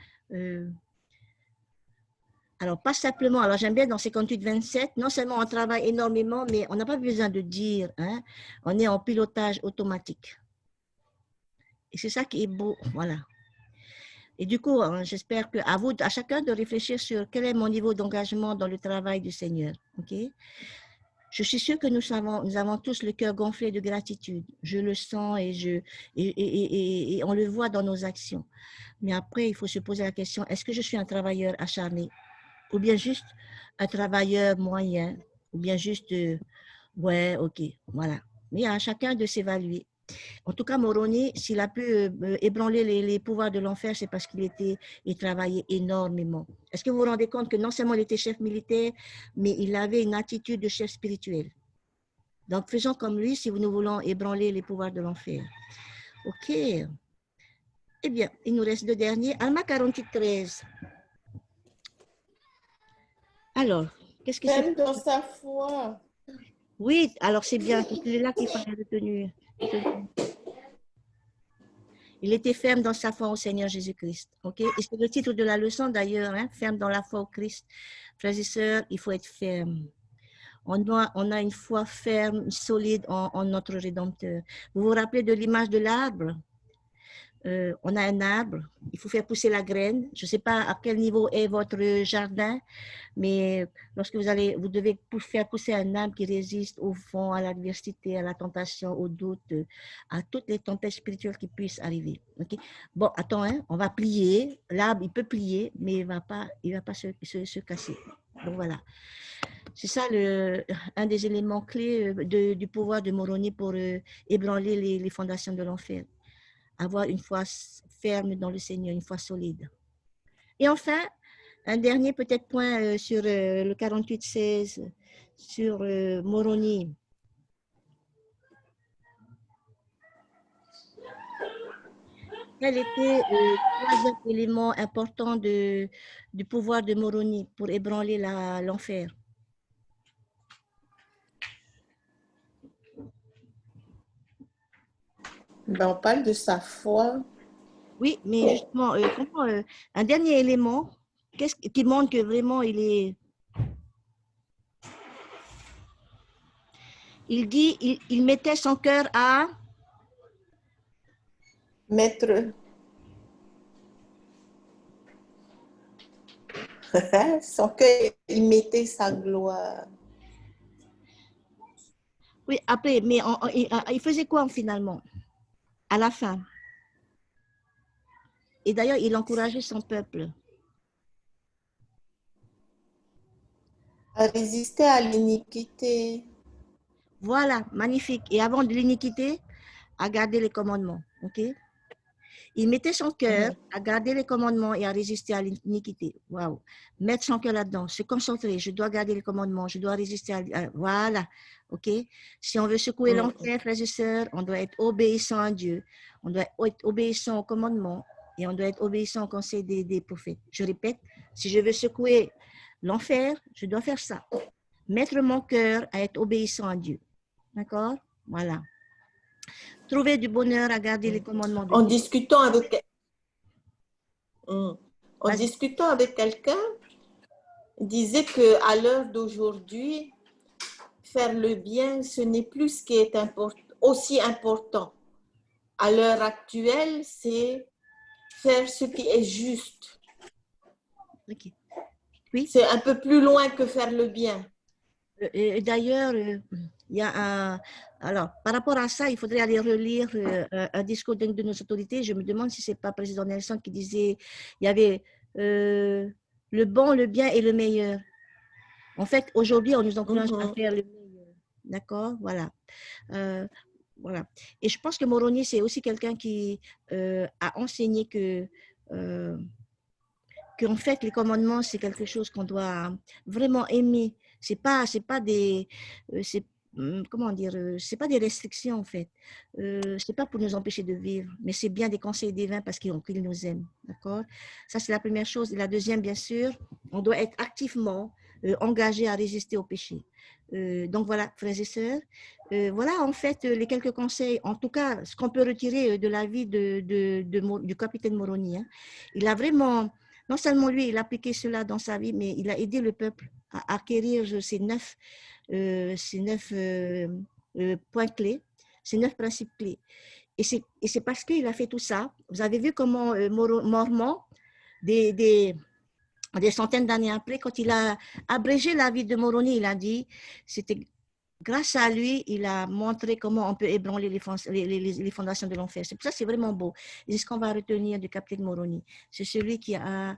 alors, pas simplement, alors j'aime bien dans 58-27, non seulement on travaille énormément, mais on n'a pas besoin de dire, hein, on est en pilotage automatique. Et c'est ça qui est beau, voilà. Et du coup, hein, j'espère qu'à vous, à chacun de réfléchir sur quel est mon niveau d'engagement dans le travail du Seigneur. OK? Je suis sûre que nous avons tous le cœur gonflé de gratitude. Je le sens et on le voit dans nos actions. Mais après, il faut se poser la question, est-ce que je suis un travailleur acharné? Ou bien juste un travailleur moyen? Ou bien juste, ouais, ok, voilà. Mais à chacun de s'évaluer. En tout cas, Moroni, s'il a pu ébranler les pouvoirs de l'enfer, c'est parce il travaillait énormément. Est-ce que vous vous rendez compte que non seulement il était chef militaire, mais il avait une attitude de chef spirituel. Donc, faisons comme lui si nous voulons ébranler les pouvoirs de l'enfer. OK. Eh bien, il nous reste deux derniers. Alma 48-13. Alors, qu'est-ce que c'est? Même dans sa foi. Oui, alors c'est bien. C'est là qu'il fallait retenir. Il était ferme dans sa foi au Seigneur Jésus-Christ. OK? Et c'est le titre de la leçon d'ailleurs, hein? Ferme dans la foi au Christ. Frères et sœurs, il faut être ferme. On a une foi ferme, solide en notre Rédempteur. Vous vous rappelez de l'image de l'arbre? On a un arbre, il faut faire pousser la graine. Je ne sais pas à quel niveau est votre jardin, mais lorsque vous devez faire pousser un arbre qui résiste au vent, à l'adversité, à la tentation, au doute, à toutes les tempêtes spirituelles qui puissent arriver. Okay? Bon, attends, hein, on va plier. L'arbre, il peut plier, mais il va pas se casser. Donc voilà. C'est ça un des éléments clés du pouvoir de Moroni pour ébranler les fondations de l'enfer. Avoir une foi ferme dans le Seigneur, une foi solide. Et enfin, un dernier peut-être point sur le 48-16, sur Moroni. Quel était le troisième élément important du pouvoir de Moroni pour ébranler l'enfer? Ben, on parle de sa foi. Oui, mais justement, un dernier élément qui montre que vraiment il dit, il mettait son cœur à Mettre son cœur, il mettait sa gloire. Oui, après, mais il faisait quoi finalement? À la fin. Et d'ailleurs, il encourageait son peuple. À résister à l'iniquité. Voilà, magnifique. Et avant de l'iniquité, à garder les commandements. OK? Il mettait son cœur à garder les commandements et à résister à l'iniquité. Waouh. Mettre son cœur là-dedans, se concentrer. Je dois garder les commandements, je dois résister voilà. OK? Si on veut secouer l'enfer, frères et sœurs, on doit être obéissant à Dieu. On doit être obéissant aux commandements et on doit être obéissant au conseil des prophètes. Je répète, si je veux secouer l'enfer, je dois faire ça. Mettre mon cœur à être obéissant à Dieu. D'accord? Voilà. Trouver du bonheur à garder les commandements de En Dieu. discutant avec quelqu'un, il disait qu'à l'heure d'aujourd'hui, faire le bien, ce n'est plus ce qui est aussi important. À l'heure actuelle, c'est faire ce qui est juste. Ok. Oui. C'est un peu plus loin que faire le bien. Et d'ailleurs, il y a un... Alors, par rapport à ça, il faudrait aller relire un discours d'une de nos autorités. Je me demande si ce n'est pas le président Nelson qui disait il y avait le bon, le bien et le meilleur. En fait, aujourd'hui, on nous encourage à faire le meilleur. D'accord? Voilà. Voilà. Et je pense que Moroni, c'est aussi quelqu'un qui a enseigné qu'en fait, les commandements, c'est quelque chose qu'on doit vraiment aimer. C'est pas des, comment dire, c'est pas des restrictions en fait. C'est pas pour nous empêcher de vivre, mais c'est bien des conseils divins parce qu'ils nous aiment, d'accord? Ça c'est la première chose. Et la deuxième, bien sûr, on doit être activement engagé à résister au péché. Donc voilà, frères et sœurs, voilà en fait les quelques conseils. En tout cas, ce qu'on peut retirer de la vie du capitaine Moroni. Hein. Il a vraiment non seulement lui, il a appliqué cela dans sa vie, mais il a aidé le peuple à acquérir ces neuf points clés, ces 9 principes clés. Et c'est parce qu'il a fait tout ça. Vous avez vu comment Mormon, des centaines d'années après, quand il a abrégé la vie de Moroni, il a dit, c'était grâce à lui, il a montré comment on peut ébranler les fondations de l'enfer. C'est pour ça que c'est vraiment beau. Et c'est ce qu'on va retenir du capitaine Moroni. C'est celui qui a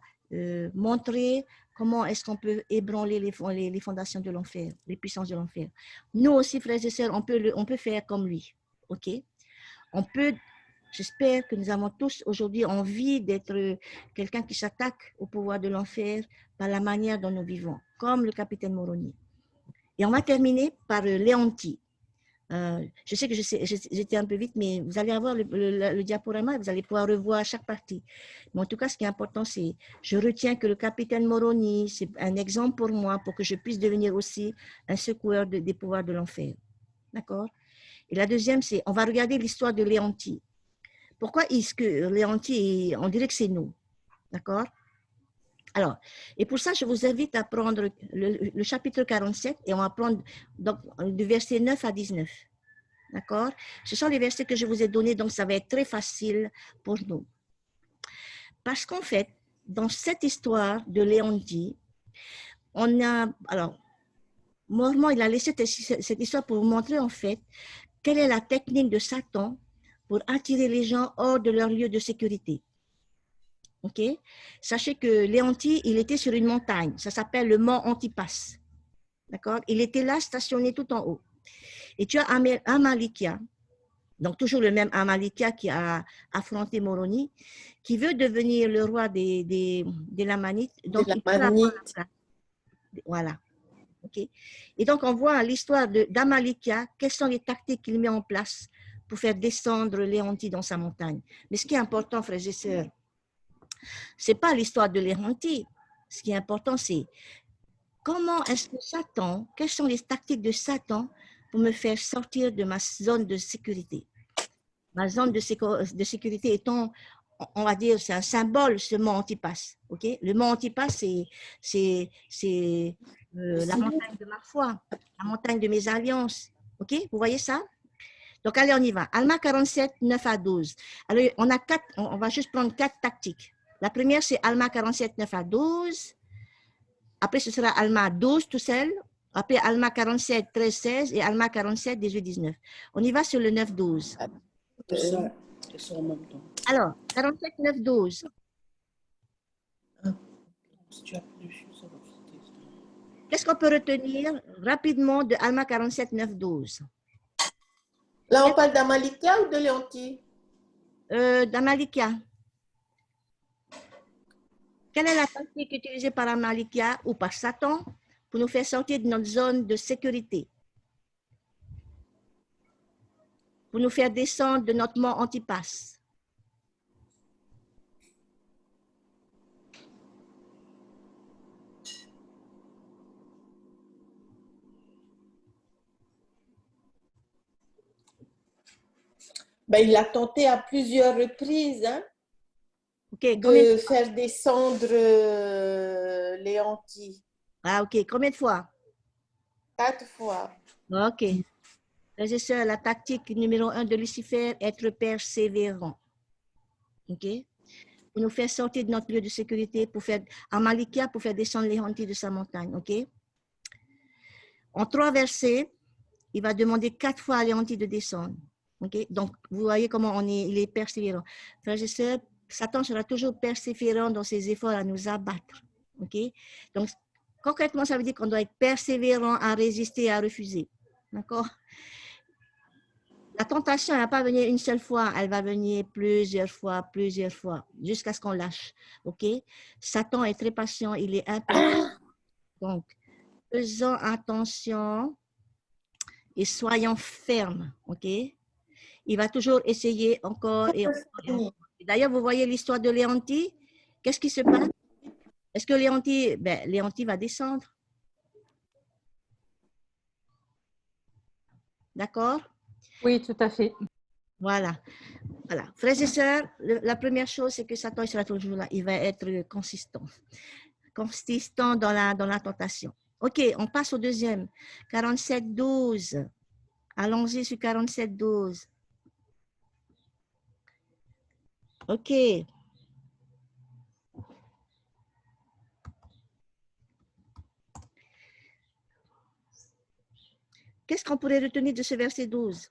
montré comment est-ce qu'on peut ébranler les fondations de l'enfer, les puissances de l'enfer. Nous aussi, frères et sœurs, on peut faire comme lui. OK? On peut, j'espère que nous avons tous aujourd'hui envie d'être quelqu'un qui s'attaque au pouvoir de l'enfer par la manière dont nous vivons, comme le capitaine Moroni. Et on va terminer par Léontie. Je sais que j'étais un peu vite, mais vous allez avoir le diaporama et vous allez pouvoir revoir chaque partie. Mais en tout cas, ce qui est important, c'est je retiens que le capitaine Moroni, c'est un exemple pour moi pour que je puisse devenir aussi un secoueur des pouvoirs de l'enfer. D'accord? Et la deuxième, c'est on va regarder l'histoire de Léontie. Pourquoi est-ce que Léontie, on dirait que c'est nous? D'accord? Alors, et pour ça, je vous invite à prendre le chapitre 47 et on va prendre donc, du verset 9 à 19. D'accord? Ce sont les versets que je vous ai donnés, donc ça va être très facile pour nous. Parce qu'en fait, dans cette histoire de Léontie, on a, alors, Mormon, il a laissé cette histoire pour vous montrer en fait quelle est la technique de Satan pour attirer les gens hors de leur lieu de sécurité. Ok? Sachez que Léontie, il était sur une montagne. Ça s'appelle le mont Antipas. D'accord? Il était là, stationné tout en haut. Et tu as Amalikia, donc toujours le même Amalikia qui a affronté Moroni, qui veut devenir le roi des Lamanites. Donc, il peut avoir la place. Voilà. Okay? Et donc, on voit l'histoire d'Amalikia, quelles sont les tactiques qu'il met en place pour faire descendre Léontie dans sa montagne. Mais ce qui est important, frères et sœurs, ce n'est pas l'histoire de Léontie. Ce qui est important, c'est comment est-ce que Satan, quelles sont les tactiques de Satan pour me faire sortir de ma zone de sécurité. Ma zone de sécurité étant, on va dire, c'est un symbole, ce mont Antipas. Okay? Le mont Antipas, c'est la montagne de ma foi, la montagne de mes alliances. Okay? Vous voyez ça? Donc, allez, on y va. Alma 47, 9 à 12. Alors, on va juste prendre 4 tactiques. La première, c'est Alma 47, 9 à 12. Après, ce sera Alma 12 tout seul. Après, Alma 47, 13, 16 et Alma 47, 18, 19. On y va sur le 9, 12. Alors, 47, 9, 12. Qu'est-ce qu'on peut retenir rapidement de Alma 47, 9, 12? Là, on parle d'Amalikia ou de Léontie? D'Amalikia. Quelle est la tactique utilisée par Amalikia ou par Satan pour nous faire sortir de notre zone de sécurité? Pour nous faire descendre de notre mont Antipas? Ben, il a tenté à plusieurs reprises hein, de faire descendre Léontie. Ah, ok. Combien de fois? 4 fois. Ok. Frères et sœurs, la tactique numéro 1 de Lucifer, être persévérant. Ok. pour nous faire sortir de notre lieu de sécurité, pour faire Amalikia, pour faire descendre les Hanti de sa montagne. Ok? En 3 versets, il va demander 4 fois à les Hanti de descendre. Ok? Donc, vous voyez comment il est persévérant. Frères et sœurs, Satan sera toujours persévérant dans ses efforts à nous abattre. Ok? Donc, concrètement, ça veut dire qu'on doit être persévérant à résister et à refuser. D'accord? La tentation, elle ne va pas venir une seule fois, elle va venir plusieurs fois, jusqu'à ce qu'on lâche. OK? Satan est très patient, il est impatient. Donc, faisons attention et soyons fermes. OK? Il va toujours essayer encore et encore. Et encore. D'ailleurs, vous voyez l'histoire de Léontie. Qu'est-ce qui se passe? Est-ce que Léontie, Léontie va descendre? D'accord? Oui, tout à fait. Voilà. Voilà. Frères et sœurs, la première chose, c'est que Satan il sera toujours là. Il va être consistant dans la tentation. OK, on passe au deuxième. 47-12. Allons-y sur 47-12. OK. Qu'est-ce qu'on pourrait retenir de ce verset 12?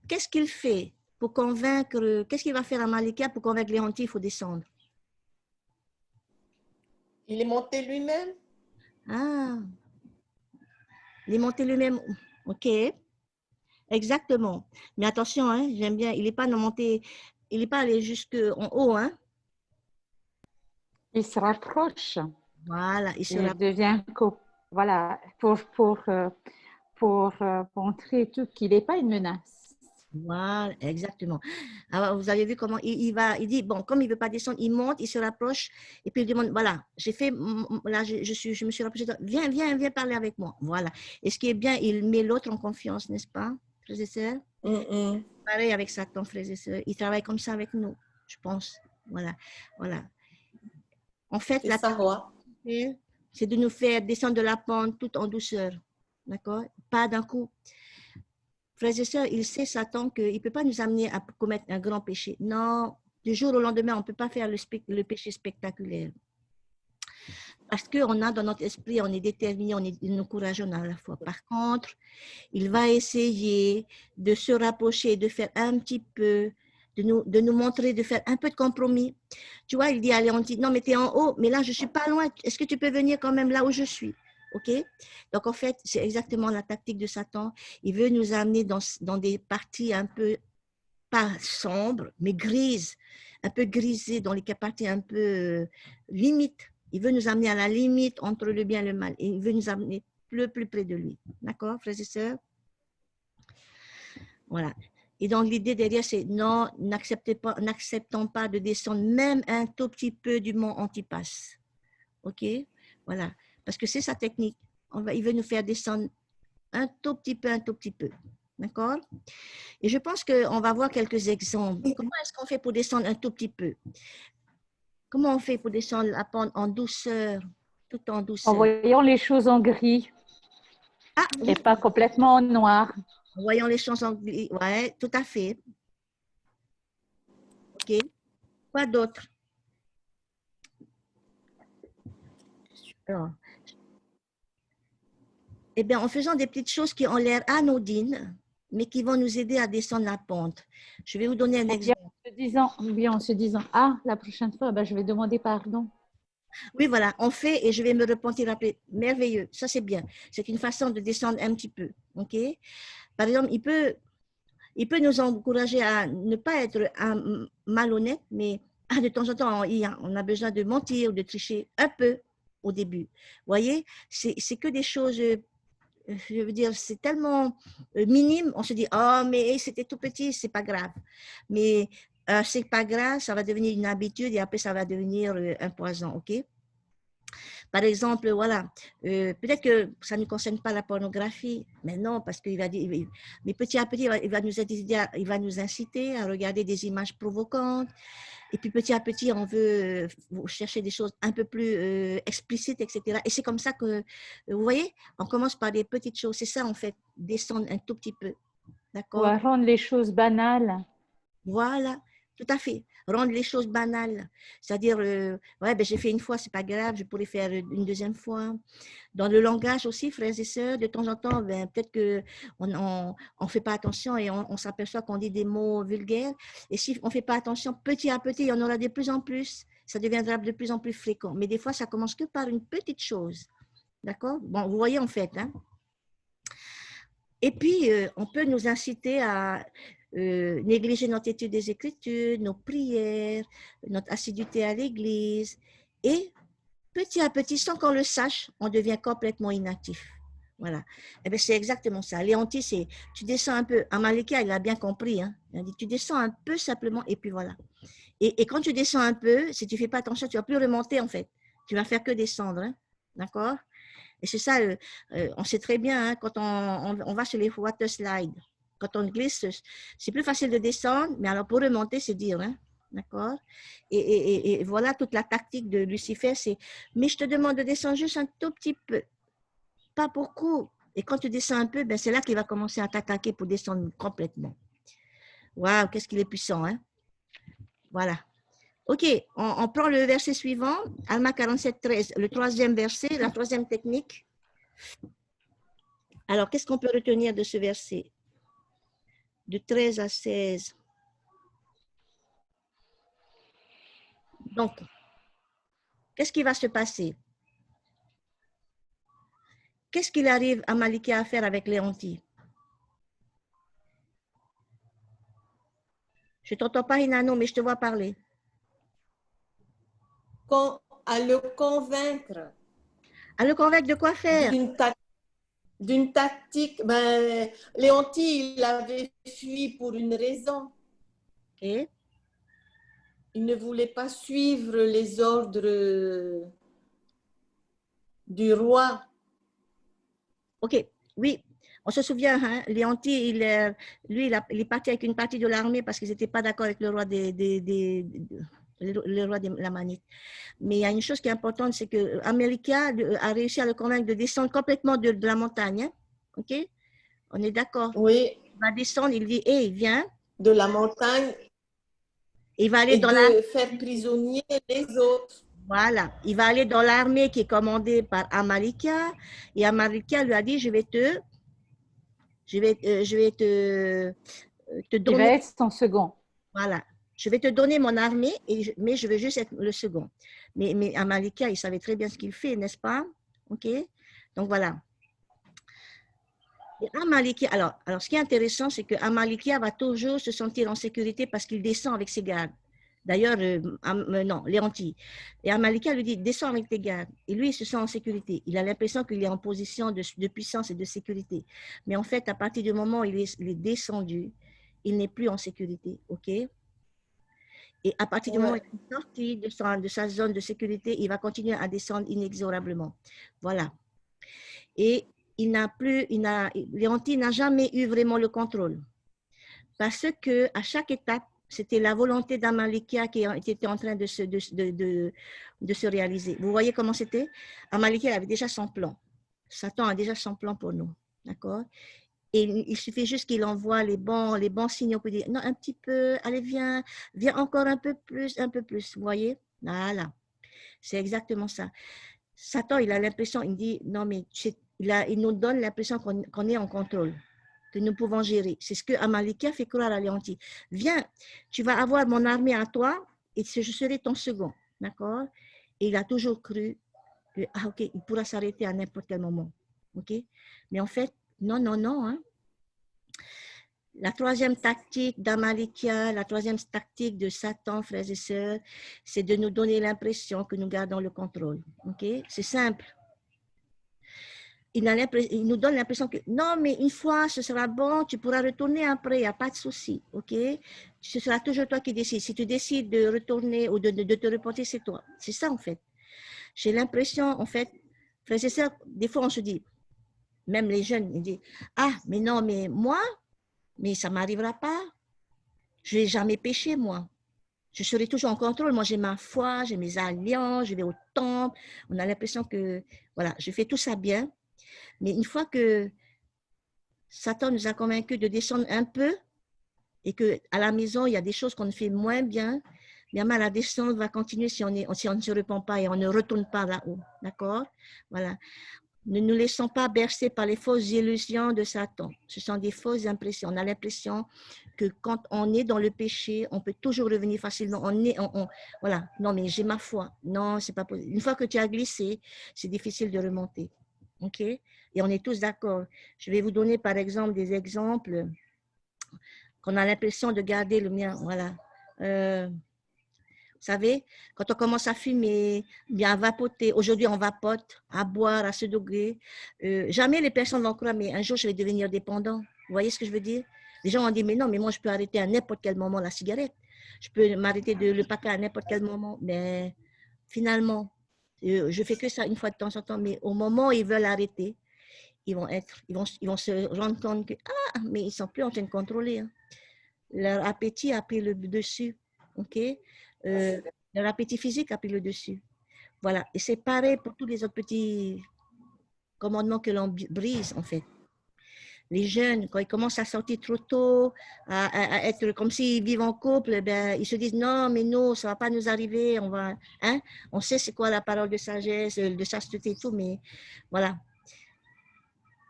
Qu'est-ce qu'il fait pour convaincre, qu'est-ce qu'il va faire à Malika pour convaincre les Hanti, il faut descendre? Il est monté lui-même. Ah, il est monté lui-même. OK, exactement. Mais attention, hein, j'aime bien, il n'est pas monté, il n'est pas allé jusqu'en haut, hein. Il se rapproche. Voilà, il Il sera. devient voilà, pour montrer tout qu'il n'est pas une menace. Voilà, exactement. Alors, vous avez vu comment il dit, bon, comme il ne veut pas descendre, il monte, il se rapproche, et puis il demande, voilà, j'ai fait, là, je me suis rapproché, viens parler avec moi. Voilà. Et ce qui est bien, il met l'autre en confiance, n'est-ce pas, frères et sœurs? Pareil avec Satan, frères et sœurs. Il travaille comme ça avec nous, je pense. Voilà, voilà. En fait, C'est ça, roi. c'est de nous faire descendre de la pente tout en douceur. D'accord? Pas d'un coup. Frères et sœurs, il sait, Satan, qu'il ne peut pas nous amener à commettre un grand péché. Non, du jour au lendemain, on ne peut pas faire le péché spectaculaire. Parce qu'on a dans notre esprit, on est déterminé, on est courageux à la fois. Par contre, il va essayer de se rapprocher, de faire un petit peu, de nous montrer, de faire un peu de compromis. Tu vois, il dit à Léontine, non, mais tu es en haut, mais là, je ne suis pas loin. Est-ce que tu peux venir quand même là où je suis? OK? Donc, en fait, c'est exactement la tactique de Satan. Il veut nous amener dans des parties un peu, pas sombres, mais grises, un peu grisées, dans les parties un peu limites. Il veut nous amener à la limite entre le bien et le mal. Et il veut nous amener le plus près de lui. D'accord, frères et sœurs? Voilà. Et donc, l'idée derrière, c'est non, n'acceptons pas de descendre même un tout petit peu du mont Antipas. OK? Voilà. Parce que c'est sa technique. Il veut nous faire descendre un tout petit peu. D'accord? Et je pense qu'on va voir quelques exemples. Comment est-ce qu'on fait pour descendre un tout petit peu? Comment on fait pour descendre la pente en douceur, tout en douceur? En voyant les choses en gris et pas complètement en noir. En voyant les choses en gris, ouais, tout à fait. OK. Quoi d'autre? Alors, eh bien, en faisant des petites choses qui ont l'air anodines, mais qui vont nous aider à descendre la pente. Je vais vous donner un exemple. En se disant, ah, la prochaine fois, je vais demander pardon. Oui, voilà, on fait et je vais me repentir après. Merveilleux, ça c'est bien. C'est une façon de descendre un petit peu. OK? Par exemple, il peut nous encourager à ne pas être malhonnête, mais de temps en temps, on a besoin de mentir ou de tricher un peu au début. Vous voyez, c'est que des choses, je veux dire, c'est tellement minime, on se dit, oh, mais c'était tout petit, c'est pas grave. Mais c'est pas grave, ça va devenir une habitude et après, ça va devenir un poison, OK? Par exemple, voilà, peut-être que ça ne concerne pas la pornographie, mais non, parce qu'il va dire, mais petit à petit, il va nous inciter à regarder des images provocantes, Et puis petit à petit, on veut chercher des choses un peu plus explicites, etc. Et c'est comme ça que, vous voyez, on commence par des petites choses. C'est ça, en fait, descendre un tout petit peu. Ou D'accord? à rendre les choses banales. Voilà, tout à fait. Rendre les choses banales. C'est-à-dire, ouais, ben, j'ai fait une fois, c'est pas grave, je pourrais faire une deuxième fois. Dans le langage aussi, frères et sœurs, de temps en temps, ben, peut-être qu'on fait pas attention et on s'aperçoit qu'on dit des mots vulgaires. Et si on fait pas attention, petit à petit, il y en aura de plus en plus. Ça deviendra de plus en plus fréquent. Mais des fois, ça commence que par une petite chose. D'accord? Bon, vous voyez en fait. Hein? Et puis, on peut nous inciter à négliger notre étude des Écritures, nos prières, notre assiduité à l'Église. Et petit à petit, sans qu'on le sache, on devient complètement inactif. Voilà. Eh bien, c'est exactement ça. Léontie, c'est tu descends un peu. Amalika, il a bien compris. Hein. Il a dit, tu descends un peu simplement et puis voilà. Et quand tu descends un peu, si tu ne fais pas attention, tu ne vas plus remonter en fait. Tu vas faire que descendre. Hein. D'accord? Et c'est ça, on sait très bien, hein, quand on va sur les water slides, quand on glisse, c'est plus facile de descendre, mais alors pour remonter, c'est dur. Hein, d'accord? Et voilà toute la tactique de Lucifer, c'est « mais je te demande de descendre juste un tout petit peu, pas beaucoup ». Et quand tu descends un peu, ben c'est là qu'il va commencer à t'attaquer pour descendre complètement. Waouh, qu'est-ce qu'il est puissant, hein? Voilà. Ok, on prend le verset suivant, Alma 47, 13, le troisième verset, la troisième technique. Alors, qu'est-ce qu'on peut retenir de ce verset? De 13 à 16. Donc, qu'est-ce qui va se passer? Qu'est-ce qu'il arrive à Malika à faire avec Léontie? Je ne t'entends pas, Hinano, mais je te vois parler. À le convaincre À le convaincre de quoi faire? d'une tactique. Ben, Léontie, il avait fui pour une raison. Okay. Il ne voulait pas suivre les ordres du roi. Ok, oui. On se souvient, hein, Léontie, il est parti avec une partie de l'armée parce qu'ils n'étaient pas d'accord avec le roi le roi de l'Amanite. Mais il y a une chose qui est importante, c'est que Amalika a réussi à le convaincre de descendre complètement de la montagne. Hein? Ok? On est d'accord. Oui. Il va descendre, il dit, hé, viens. De la montagne. Il va aller et dans de faire prisonnier les autres. Voilà. Il va aller dans l'armée qui est commandée par Amalika. Et Amalika lui a dit, je vais te donner. Il va être son second. Voilà. Je vais te donner mon armée, mais je veux juste être le second. Mais Amalika, il savait très bien ce qu'il fait, n'est-ce pas? OK? Donc, voilà. Et Amalika, alors, ce qui est intéressant, c'est que Amalika va toujours se sentir en sécurité parce qu'il descend avec ses gardes. D'ailleurs, non, Léontie. Et Amalika lui dit, descends avec tes gardes. Et lui, il se sent en sécurité. Il a l'impression qu'il est en position de puissance et de sécurité. Mais en fait, à partir du moment où il est descendu, il n'est plus en sécurité. OK? Et à partir du moment où il est sorti de sa zone de sécurité, il va continuer à descendre inexorablement. Voilà. Et Léontie n'a jamais eu vraiment le contrôle. Parce que à chaque étape, c'était la volonté d'Amalika qui était en train de se réaliser. Vous voyez comment c'était? Amalika avait déjà son plan. Satan a déjà son plan pour nous. D'accord? Et il suffit juste qu'il envoie les bons signaux pour dire non, un petit peu, allez, viens encore un peu plus. Vous voyez? Voilà. C'est exactement ça. Satan, il a l'impression, il dit non, mais il nous donne l'impression qu'on est en contrôle, que nous pouvons gérer. C'est ce que Amalika fait croire à Léontie. Viens, tu vas avoir mon armée à toi et je serai ton second. D'accord? Et il a toujours cru que, ok, il pourra s'arrêter à n'importe quel moment. Ok? Mais en fait, non. Hein? La troisième tactique d'Amalikia, la troisième tactique de Satan, frères et sœurs, c'est de nous donner l'impression que nous gardons le contrôle. Ok? C'est simple. Il nous donne l'impression que non, mais une fois, ce sera bon, tu pourras retourner après, il n'y a pas de souci. Ok? Ce sera toujours toi qui décides. Si tu décides de retourner ou de te reporter, c'est toi. C'est ça, en fait. J'ai l'impression, en fait, frères et sœurs, des fois, on se dit, même les jeunes, ils disent, ah, mais non, mais moi, mais ça ne m'arrivera pas. Je n'ai jamais péché, moi. Je serai toujours en contrôle. Moi, j'ai ma foi, j'ai mes alliances, je vais au temple. On a l'impression que, voilà, je fais tout ça bien. Mais une fois que Satan nous a convaincus de descendre un peu et qu'à la maison, il y a des choses qu'on fait moins bien, bien mal, la descente va continuer si on ne se repent pas et on ne retourne pas là-haut. D'accord? Voilà. Ne nous laissons pas bercer par les fausses illusions de Satan. Ce sont des fausses impressions. On a l'impression que quand on est dans le péché, on peut toujours revenir facilement. Voilà. Non, mais j'ai ma foi. Non, c'est pas possible. Une fois que tu as glissé, c'est difficile de remonter. OK? Et on est tous d'accord. Je vais vous donner par exemple des exemples qu'on a l'impression de garder le mien. Voilà. Vous savez, quand on commence à fumer, bien à vapoter, aujourd'hui on vapote, à boire à ce degré, jamais les personnes vont croire, mais un jour je vais devenir dépendant. Vous voyez ce que je veux dire? Les gens ont dit, mais non, mais moi je peux arrêter à n'importe quel moment la cigarette. Je peux m'arrêter de le paquet à n'importe quel moment. Mais finalement, je fais que ça une fois de temps en temps, mais au moment où ils veulent arrêter, ils vont se rendre compte que, ah, mais ils ne sont plus en train de contrôler. Hein. Leur appétit a pris le dessus. OK? Leur appétit physique a pris le dessus. Voilà. Et c'est pareil pour tous les autres petits commandements que l'on brise, en fait. Les jeunes, quand ils commencent à sortir trop tôt, à être comme s'ils vivent en couple, ben, ils se disent non, mais non, ça ne va pas nous arriver. On sait c'est quoi la parole de sagesse, de chasteté et tout, mais voilà.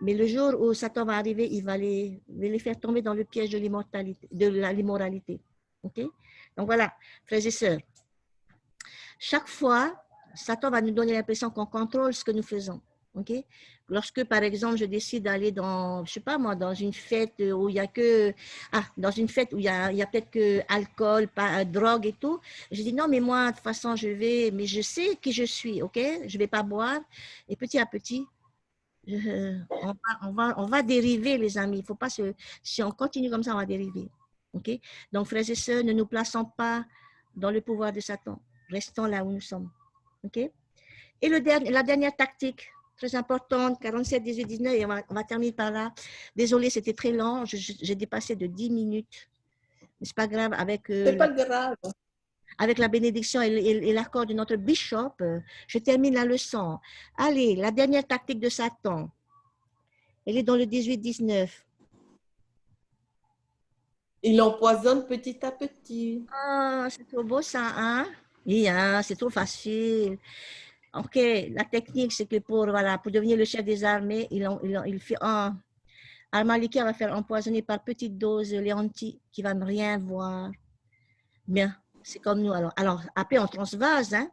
Mais le jour où Satan va arriver, il va les faire tomber dans le piège de l'immoralité. OK? Donc voilà, frères et sœurs. Chaque fois, Satan va nous donner l'impression qu'on contrôle ce que nous faisons. Okay? Lorsque, par exemple, je décide d'aller dans, je sais pas moi, dans une fête où il y a que, dans une fête où il y a peut-être que alcool, pas, drogue et tout, je dis non, mais moi, de toute façon, mais je sais qui je suis, ok? Je vais pas boire. Et petit à petit, on va dériver, les amis. Il faut pas si on continue comme ça, on va dériver. Ok? Donc, frères et sœurs, ne nous plaçons pas dans le pouvoir de Satan. Restons là où nous sommes. OK? Et la dernière tactique, très importante, 47, 18, 19, et on va terminer par là. Désolée, c'était très long. J'ai dépassé de 10 minutes. Mais ce n'est pas grave. C'est pas grave. Avec la bénédiction et l'accord de notre bishop, je termine la leçon. Allez, la dernière tactique de Satan. Elle est dans le 18-19. Il l'empoisonne petit à petit. Ah, c'est trop beau ça, hein? Oui, hein, c'est trop facile. Ok, la technique, c'est que pour devenir le chef des armées, il fait Al-Maliki va faire empoisonner par petite dose Léonti qui va ne rien voir. Bien, c'est comme nous. Alors après, on transvase, hein,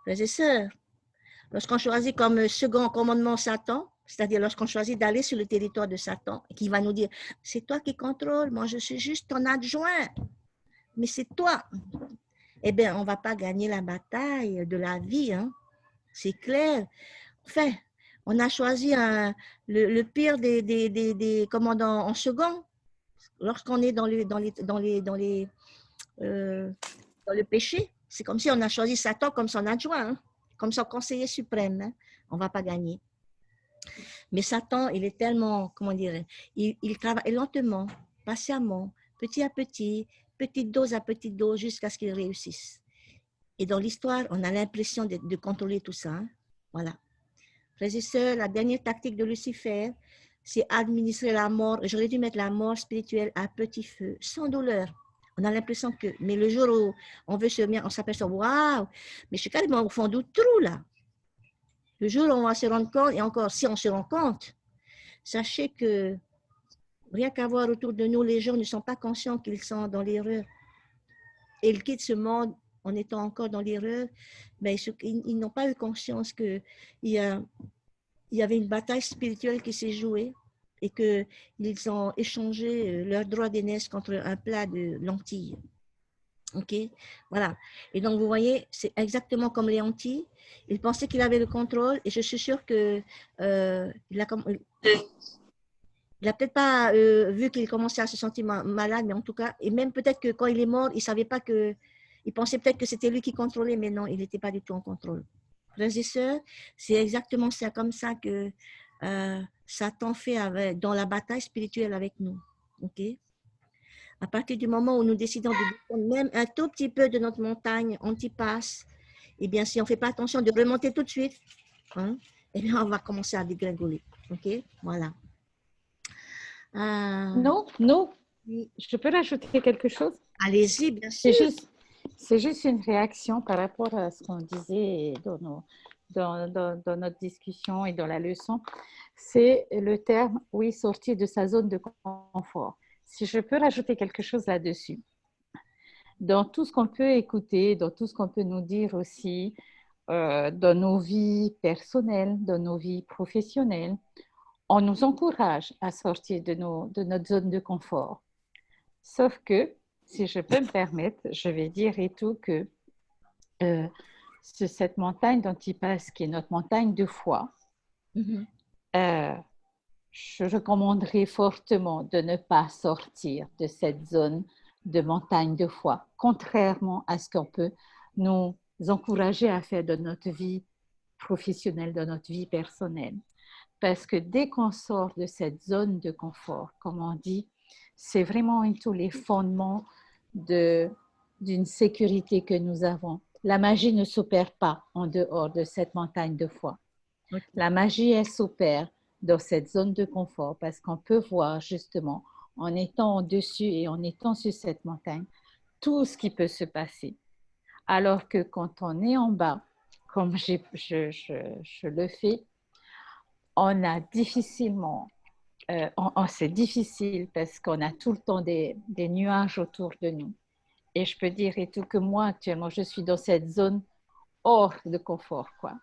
frères et sœurs. Lorsqu'on choisit comme second commandement Satan, c'est-à-dire lorsqu'on choisit d'aller sur le territoire de Satan, qui va nous dire, c'est toi qui contrôles, moi je suis juste ton adjoint, mais c'est toi. Eh bien, on ne va pas gagner la bataille de la vie, hein. C'est clair. Enfin, on a choisi le pire des commandants en second. Lorsqu'on est dans le péché, c'est comme si on a choisi Satan comme son adjoint, hein, comme son conseiller suprême. Hein. On ne va pas gagner. Mais Satan, il est tellement, comment dire, il travaille lentement, patiemment, petit à petit, petite dose à petite dose, jusqu'à ce qu'il réussisse. Et dans l'histoire, on a l'impression de contrôler tout ça. Hein. Voilà. Frères et sœurs, la dernière tactique de Lucifer, c'est administrer la mort. J'aurais dû mettre la mort spirituelle à petit feu, sans douleur. On a l'impression que, mais le jour où on veut se mettre, on s'aperçoit, waouh, mais je suis carrément au fond du trou là. Le jour où on va se rendre compte, et encore si on se rend compte, sachez que rien qu'à voir autour de nous, les gens ne sont pas conscients qu'ils sont dans l'erreur. Et ils quittent ce monde en étant encore dans l'erreur, mais ils n'ont pas eu conscience qu'il y avait une bataille spirituelle qui s'est jouée et qu'ils ont échangé leur droit d'aînesse contre un plat de lentilles. OK? Voilà. Et donc, vous voyez, c'est exactement comme les lentilles. Il pensait qu'il avait le contrôle et je suis sûre qu'il n'a peut-être pas vu qu'il commençait à se sentir malade, mais en tout cas, et même peut-être que quand il est mort, il ne savait pas que, il pensait peut-être que c'était lui qui contrôlait, mais non, il n'était pas du tout en contrôle. Frères et sœurs, c'est exactement ça, comme ça que Satan fait dans la bataille spirituelle avec nous. OK? À partir du moment où nous décidons de descendre même un tout petit peu de notre montagne, antipasse, eh bien, si on ne fait pas attention de remonter tout de suite, hein, eh bien, on va commencer à dégringoler. OK? Voilà. Non, non, Oui. je peux rajouter quelque chose? Allez-y, bien sûr. C'est juste une réaction par rapport à ce qu'on disait dans notre discussion et dans la leçon. C'est le terme, oui, sortir de sa zone de confort. Si je peux rajouter quelque chose là-dessus. Dans tout ce qu'on peut écouter, dans tout ce qu'on peut nous dire aussi, dans nos vies personnelles, dans nos vies professionnelles, on nous encourage à sortir de notre zone de confort. Sauf que, si je peux me permettre, je vais dire et tout que cette montagne d'Antipas, qui est notre montagne de foi, je recommanderais fortement de ne pas sortir de cette zone de montagne de foi, contrairement à ce qu'on peut nous encourager à faire de notre vie professionnelle, de notre vie personnelle. Parce que dès qu'on sort de cette zone de confort, comme on dit, c'est vraiment tous les fondements d'une sécurité que nous avons. La magie ne s'opère pas en dehors de cette montagne de foi. Okay. La magie, elle s'opère dans cette zone de confort parce qu'on peut voir justement, en étant au-dessus et en étant sur cette montagne, tout ce qui peut se passer. Alors que quand on est en bas, comme je le fais, on a difficilement, c'est difficile parce qu'on a tout le temps des nuages autour de nous. Et je peux dire et tout que moi, actuellement, je suis dans cette zone hors de confort, quoi.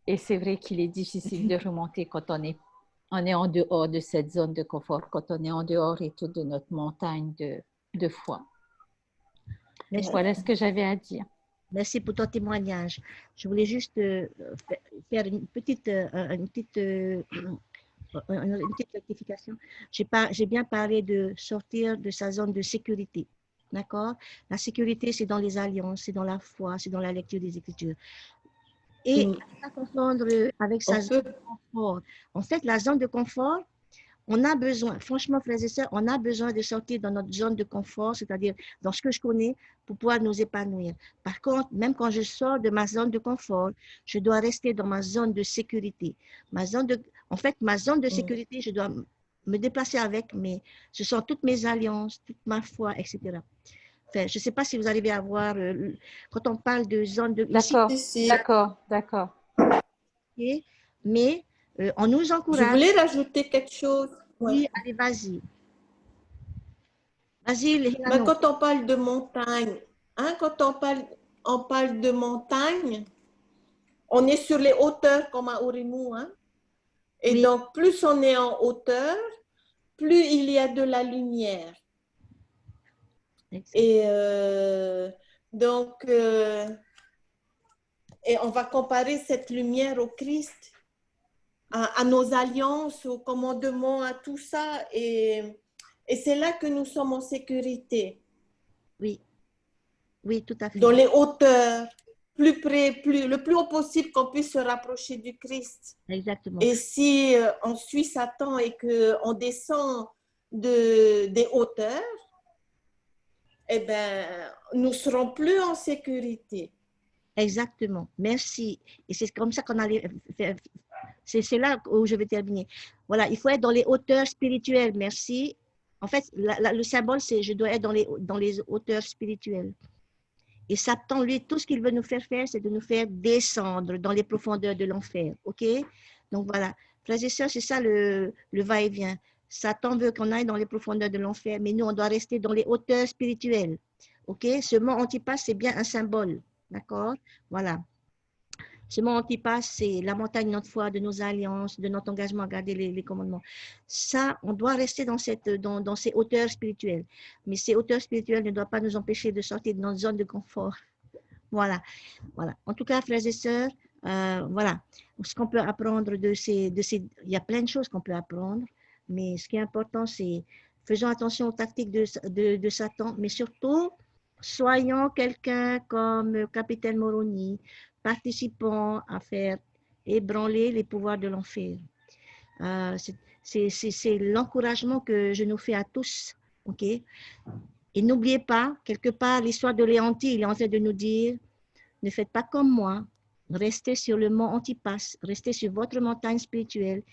Et c'est vrai qu'il est difficile de remonter quand on est en dehors de cette zone de confort, quand on est en dehors et tout de notre montagne de foi. Merci. Voilà ce que j'avais à dire. Merci pour ton témoignage. Je voulais juste faire une petite rectification. J'ai bien parlé de sortir de sa zone de sécurité. D'accord? La sécurité, c'est dans les alliances, c'est dans la foi, c'est dans la lecture des Écritures. Et à confondre avec sa zone de confort. En fait, la zone de confort, on a besoin, franchement, frères et sœurs, on a besoin de sortir dans notre zone de confort, c'est-à-dire dans ce que je connais, pour pouvoir nous épanouir. Par contre, même quand je sors de ma zone de confort, je dois rester dans ma zone de sécurité. Ma zone de sécurité, je dois me déplacer avec, mais ce sont toutes mes alliances, toute ma foi, etc. Enfin, je ne sais pas si vous arrivez à voir, quand on parle de zone de... D'accord. Okay, mais on nous encourage... Je voulais rajouter quelque chose. Oui, allez, vas-y. Vas-y, mais quand on parle de montagne, hein, quand on parle de montagne, on est sur les hauteurs comme à Orimou, hein? Et oui. Donc, plus on est en hauteur, plus il y a de la lumière. Exactement. Et donc, et on va comparer cette lumière au Christ, à nos alliances, au commandement, à tout ça. Et c'est là que nous sommes en sécurité. Oui, oui, tout à fait. Dans les hauteurs, plus près, le plus haut possible qu'on puisse se rapprocher du Christ. Exactement. Et si on suit Satan et qu'on descend des hauteurs, eh bien, nous ne serons plus en sécurité. Exactement. Merci. Et c'est comme ça qu'on allait faire. C'est là où je vais terminer. Voilà, il faut être dans les hauteurs spirituelles. Merci. En fait, le symbole, c'est je dois être dans les hauteurs spirituelles. Et Satan, lui, tout ce qu'il veut nous faire faire, c'est de nous faire descendre dans les profondeurs de l'enfer. OK? Donc voilà. Frères et sœurs, c'est ça le va-et-vient. Satan veut qu'on aille dans les profondeurs de l'enfer, mais nous, on doit rester dans les hauteurs spirituelles. OK? Ce mot Antipas, c'est bien un symbole. D'accord? Voilà. Ce mot Antipas, c'est la montagne de notre foi, de nos alliances, de notre engagement à garder les commandements. Ça, on doit rester dans ces hauteurs spirituelles. Mais ces hauteurs spirituelles ne doivent pas nous empêcher de sortir de notre zone de confort. Voilà. En tout cas, frères et sœurs, voilà. Ce qu'on peut apprendre il y a plein de choses qu'on peut apprendre, mais ce qui est important, c'est faisons attention aux tactiques de Satan, mais surtout, soyons quelqu'un comme Capitaine Moroni, participant à faire ébranler les pouvoirs de l'enfer. C'est l'encouragement que je nous fais à tous OK? Et n'oubliez pas, quelque part, l'histoire de Léontie, il est en train de nous dire, ne faites pas comme moi, restez sur le mont Antipas, restez sur votre montagne spirituelle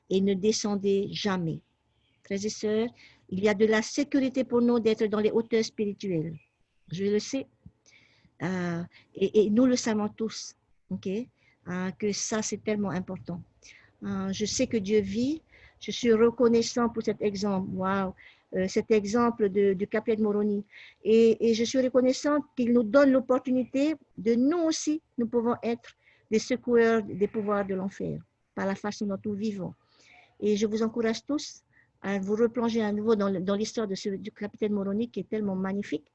et ne descendez jamais. Frères et sœurs, il y a de la sécurité pour nous d'être dans les hauteurs spirituelles. Je le sais. Et nous le savons tous. OK? Que ça, c'est tellement important. Je sais que Dieu vit. Je suis reconnaissant pour cet exemple. Waouh! Cet exemple du capitaine Moroni. Et je suis reconnaissante qu'il nous donne l'opportunité de nous aussi, nous pouvons être des secoueurs des pouvoirs de l'enfer par la façon dont nous vivons. Et je vous encourage tous à vous replonger à nouveau dans l'histoire du capitaine Moroni qui est tellement magnifique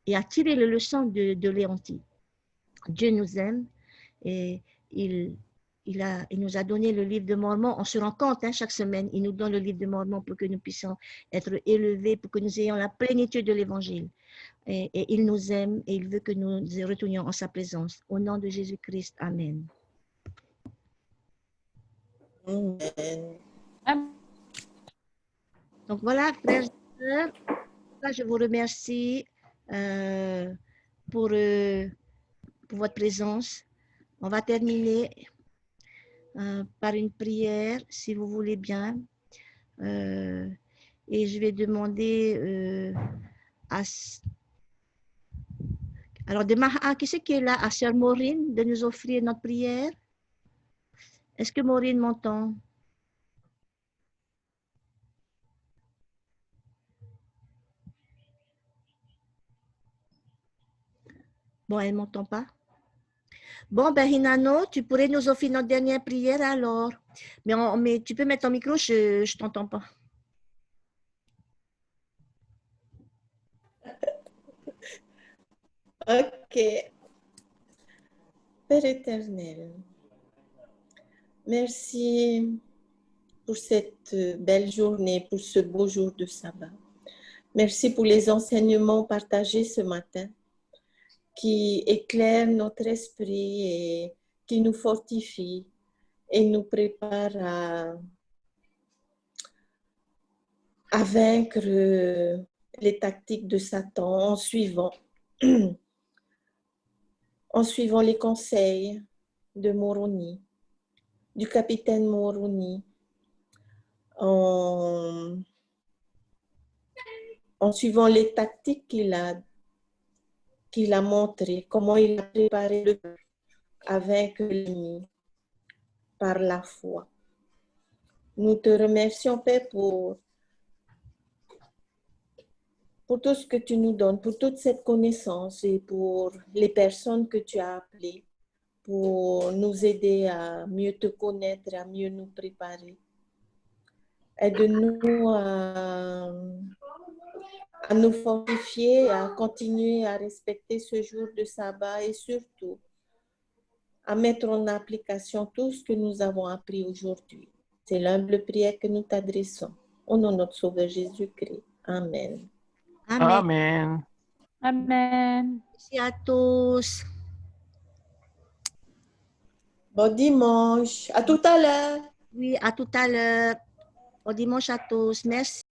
et à tirer les leçons de Léontie. Dieu nous aime et il nous a donné le livre de Mormon. On se rend compte chaque semaine, il nous donne le livre de Mormon pour que nous puissions être élevés, pour que nous ayons la plénitude de l'évangile. Et il nous aime et il veut que nous retournions en sa présence. Au nom de Jésus-Christ, Amen. Amen. Donc voilà, frères et sœurs, je vous remercie pour votre présence. On va terminer par une prière, si vous voulez bien. Et je vais demander alors, qui c'est qui est là? À Sœur Maureen, de nous offrir notre prière. Est-ce que Maureen m'entend? Bon, elle ne m'entend pas. Bon, ben Hinano, tu pourrais nous offrir notre dernière prière alors. Mais tu peux mettre ton micro, je ne t'entends pas. Ok. Père éternel, merci pour cette belle journée, pour ce beau jour de sabbat. Merci pour les enseignements partagés ce matin qui éclairent notre esprit et qui nous fortifient et nous préparent à vaincre les tactiques de Satan en suivant les conseils de Moroni, du capitaine Moroni, en suivant les tactiques qu'il a montrées, comment il a préparé le peuple à vaincre l'ennemi par la foi. Nous te remercions, Père, pour tout ce que tu nous donnes, pour toute cette connaissance et pour les personnes que tu as appelées pour nous aider à mieux te connaître, à mieux nous préparer. Aide-nous à nous fortifier, à continuer à respecter ce jour de sabbat et surtout à mettre en application tout ce que nous avons appris aujourd'hui. C'est l'humble prière que nous t'adressons. Au nom de notre Sauveur Jésus-Christ. Amen. Amen. Amen. Amen. Merci à tous. Bon dimanche. À tout à l'heure. Oui, à tout à l'heure. Bon dimanche à tous. Merci.